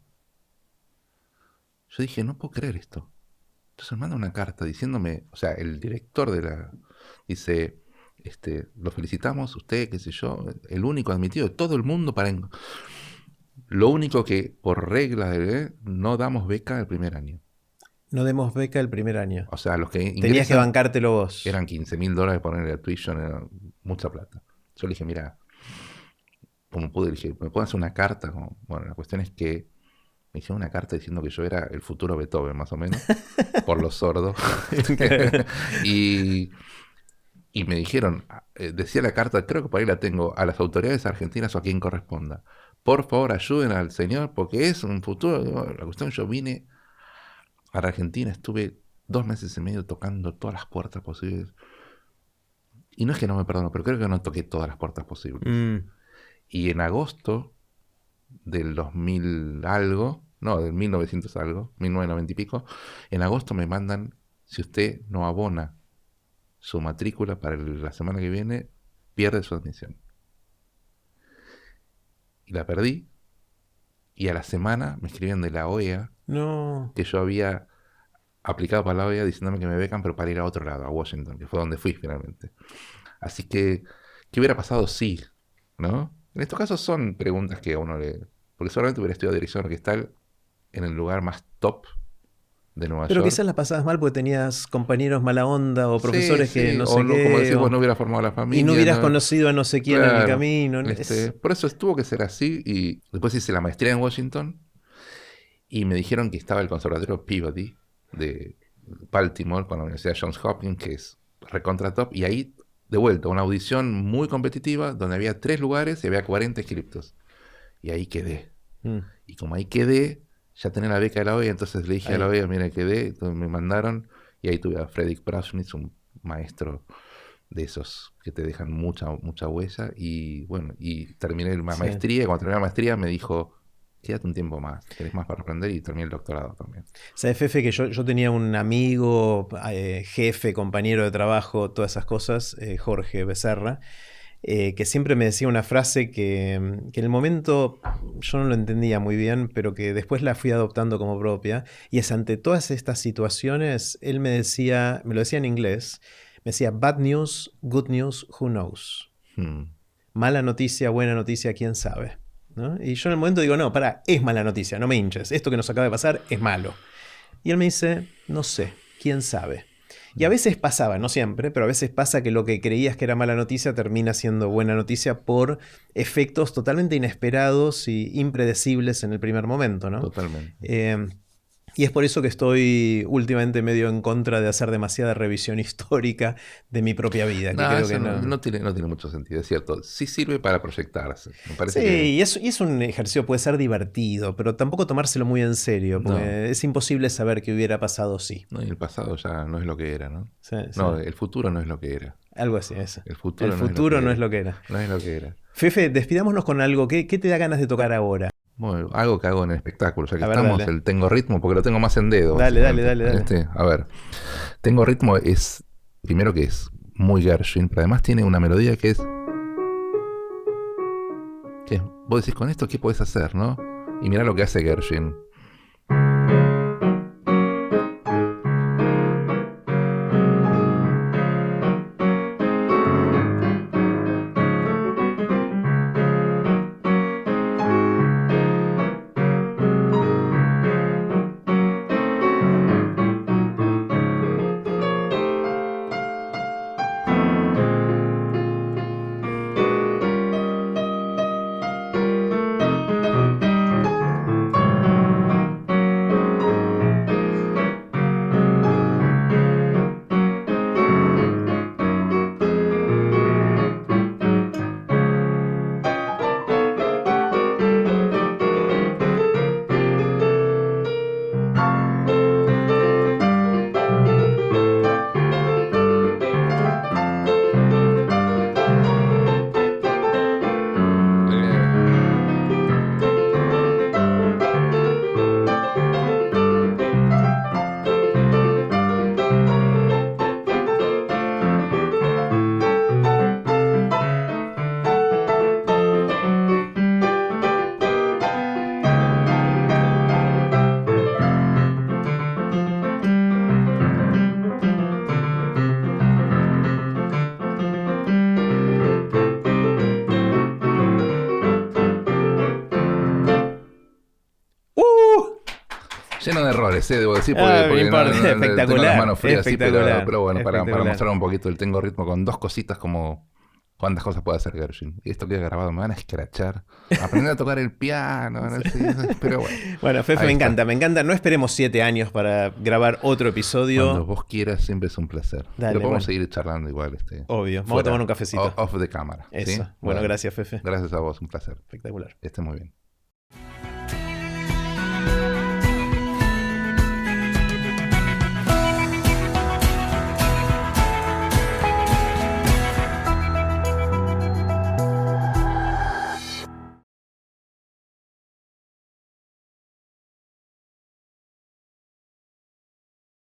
S1: Yo dije, no puedo creer esto. Entonces me manda una carta diciéndome, o sea, el director de la... Dice, lo felicitamos, usted, qué sé yo, el único admitido de todo el mundo para... Lo único que, por regla no damos beca el primer año.
S2: No demos beca el primer año.
S1: O sea, los que ingresan...
S2: Tenías que bancártelo vos.
S1: Eran $15,000 ponerle a tuition, era mucha plata. Yo le dije, mira, como pude, le dije, ¿me pueden hacer una carta? Bueno, la cuestión es que me hicieron una carta diciendo que yo era el futuro Beethoven, más o menos, por los sordos. y me dijeron, decía la carta, creo que por ahí la tengo, a las autoridades argentinas o a quien corresponda. Por favor, ayuden al señor, porque es un futuro. La cuestión, yo vine a la Argentina, estuve 2 meses y medio tocando todas las puertas posibles. Y no es que no me perdono, pero creo que no toqué todas las puertas posibles. Y en agosto del 2000 algo, no, del 1900 algo, 1990 y pico, en agosto me mandan, si usted no abona su matrícula para la semana que viene, pierde su admisión. Y la perdí. Y a la semana me escribían de la OEA que yo había aplicado para la OEA diciéndome que me becan, pero para ir a otro lado, a Washington, que fue donde fui finalmente. Así que, ¿qué hubiera pasado? Sí, ¿no? En estos casos son preguntas que a uno le... Porque solamente hubiera estudiado dirección orquestal en el lugar más top de Nueva
S2: Pero
S1: York.
S2: quizás la pasabas mal porque tenías compañeros mala onda o profesores
S1: Sí,
S2: que
S1: sí,
S2: no
S1: o
S2: sé qué.
S1: como decís,
S2: o-
S1: vos no hubieras formado la familia.
S2: y no hubieras
S1: ¿no?
S2: conocido a no sé quién en el
S1: Claro,
S2: camino. Es-
S1: por eso tuvo que ser así. Y después hice la maestría en Washington y me dijeron que estaba el conservatorio Peabody de Baltimore con la Universidad Johns Hopkins, que es recontra top. Y ahí, de vuelta, una audición muy competitiva donde había 3 lugares y había 40 inscriptos. Y ahí quedé.
S2: Mm.
S1: Y como ahí quedé, ya tenía la beca de la OEA, entonces le dije
S2: Ahí.
S1: a la OEA, mira, quedé, entonces me mandaron, y ahí tuve a Fredrik Prausnitz, un maestro de esos que te dejan mucha huella, y bueno, y terminé la
S2: Sí.
S1: maestría, y cuando terminé la maestría me dijo, quédate un tiempo más, tenés más para aprender, y terminé el doctorado también.
S2: ¿Sabes, Fefe, que yo tenía un amigo, jefe, compañero de trabajo, todas esas cosas, Jorge Becerra, que siempre me decía una frase que en el momento yo no lo entendía muy bien, pero que después la fui adoptando como propia, y es ante todas estas situaciones, él me decía, me lo decía en inglés, me decía, bad news, good news, who knows? Mala noticia, buena noticia, quién sabe. ¿No? Y yo en el momento digo, no, pará, es mala noticia, no me hinches, esto que nos acaba de pasar es malo. Y él me dice, no sé, quién sabe. Y a veces pasaba, no siempre, pero a veces pasa que lo que creías que era mala noticia termina siendo buena noticia por efectos totalmente inesperados y impredecibles en el primer momento, ¿no?
S1: Totalmente.
S2: Y es por eso que estoy últimamente medio en contra de hacer demasiada revisión histórica de mi propia vida. Que
S1: No,
S2: creo
S1: eso
S2: que
S1: no tiene mucho sentido, es cierto. Sí sirve para proyectarse. Me parece
S2: Sí,
S1: que...
S2: y es un ejercicio, puede ser divertido, pero tampoco tomárselo muy en serio, porque
S1: No.
S2: es imposible saber qué hubiera pasado si.
S1: No, y el pasado ya no es lo que era, ¿no?
S2: Sí, sí.
S1: No, el futuro no es lo que era.
S2: Algo así, eso.
S1: El futuro,
S2: No es lo que era.
S1: No es lo que era.
S2: Fefe, despidámonos con algo. ¿Qué te da ganas de tocar ahora?
S1: Bueno, algo que hago en el espectáculo, ya que
S2: A ver,
S1: estamos,
S2: dale.
S1: el tengo ritmo, porque lo tengo más en dedo.
S2: Dale,
S1: básicamente. A ver, tengo ritmo es, primero que es muy Gershwin, pero además tiene una melodía que es... que vos decís, con esto, ¿qué podés hacer, no? Y mirá lo que hace Gershwin. Lleno de errores, debo decir, porque
S2: espectacular,
S1: tengo las manos frías, sí,
S2: espectacular,
S1: pero bueno, para
S2: espectacular.
S1: mostrar un poquito el tengo ritmo con 2 cositas como cuántas cosas puede hacer Gershwin. Y esto queda grabado, me van a escrachar. Aprender a tocar el piano, no sé, pero bueno.
S2: Bueno, Fefe,
S1: Ahí
S2: me
S1: está.
S2: encanta, me encanta. No esperemos 7 años para grabar otro episodio.
S1: Cuando vos quieras, siempre es un placer.
S2: Dale,
S1: Pero podemos
S2: bueno.
S1: seguir charlando igual.
S2: Obvio, vamos a
S1: fuera,
S2: tomar un cafecito.
S1: Off de cámara.
S2: Eso.
S1: ¿sí?
S2: Bueno, gracias, Fefe.
S1: Gracias a vos, un placer.
S2: Espectacular.
S1: Que estés muy bien.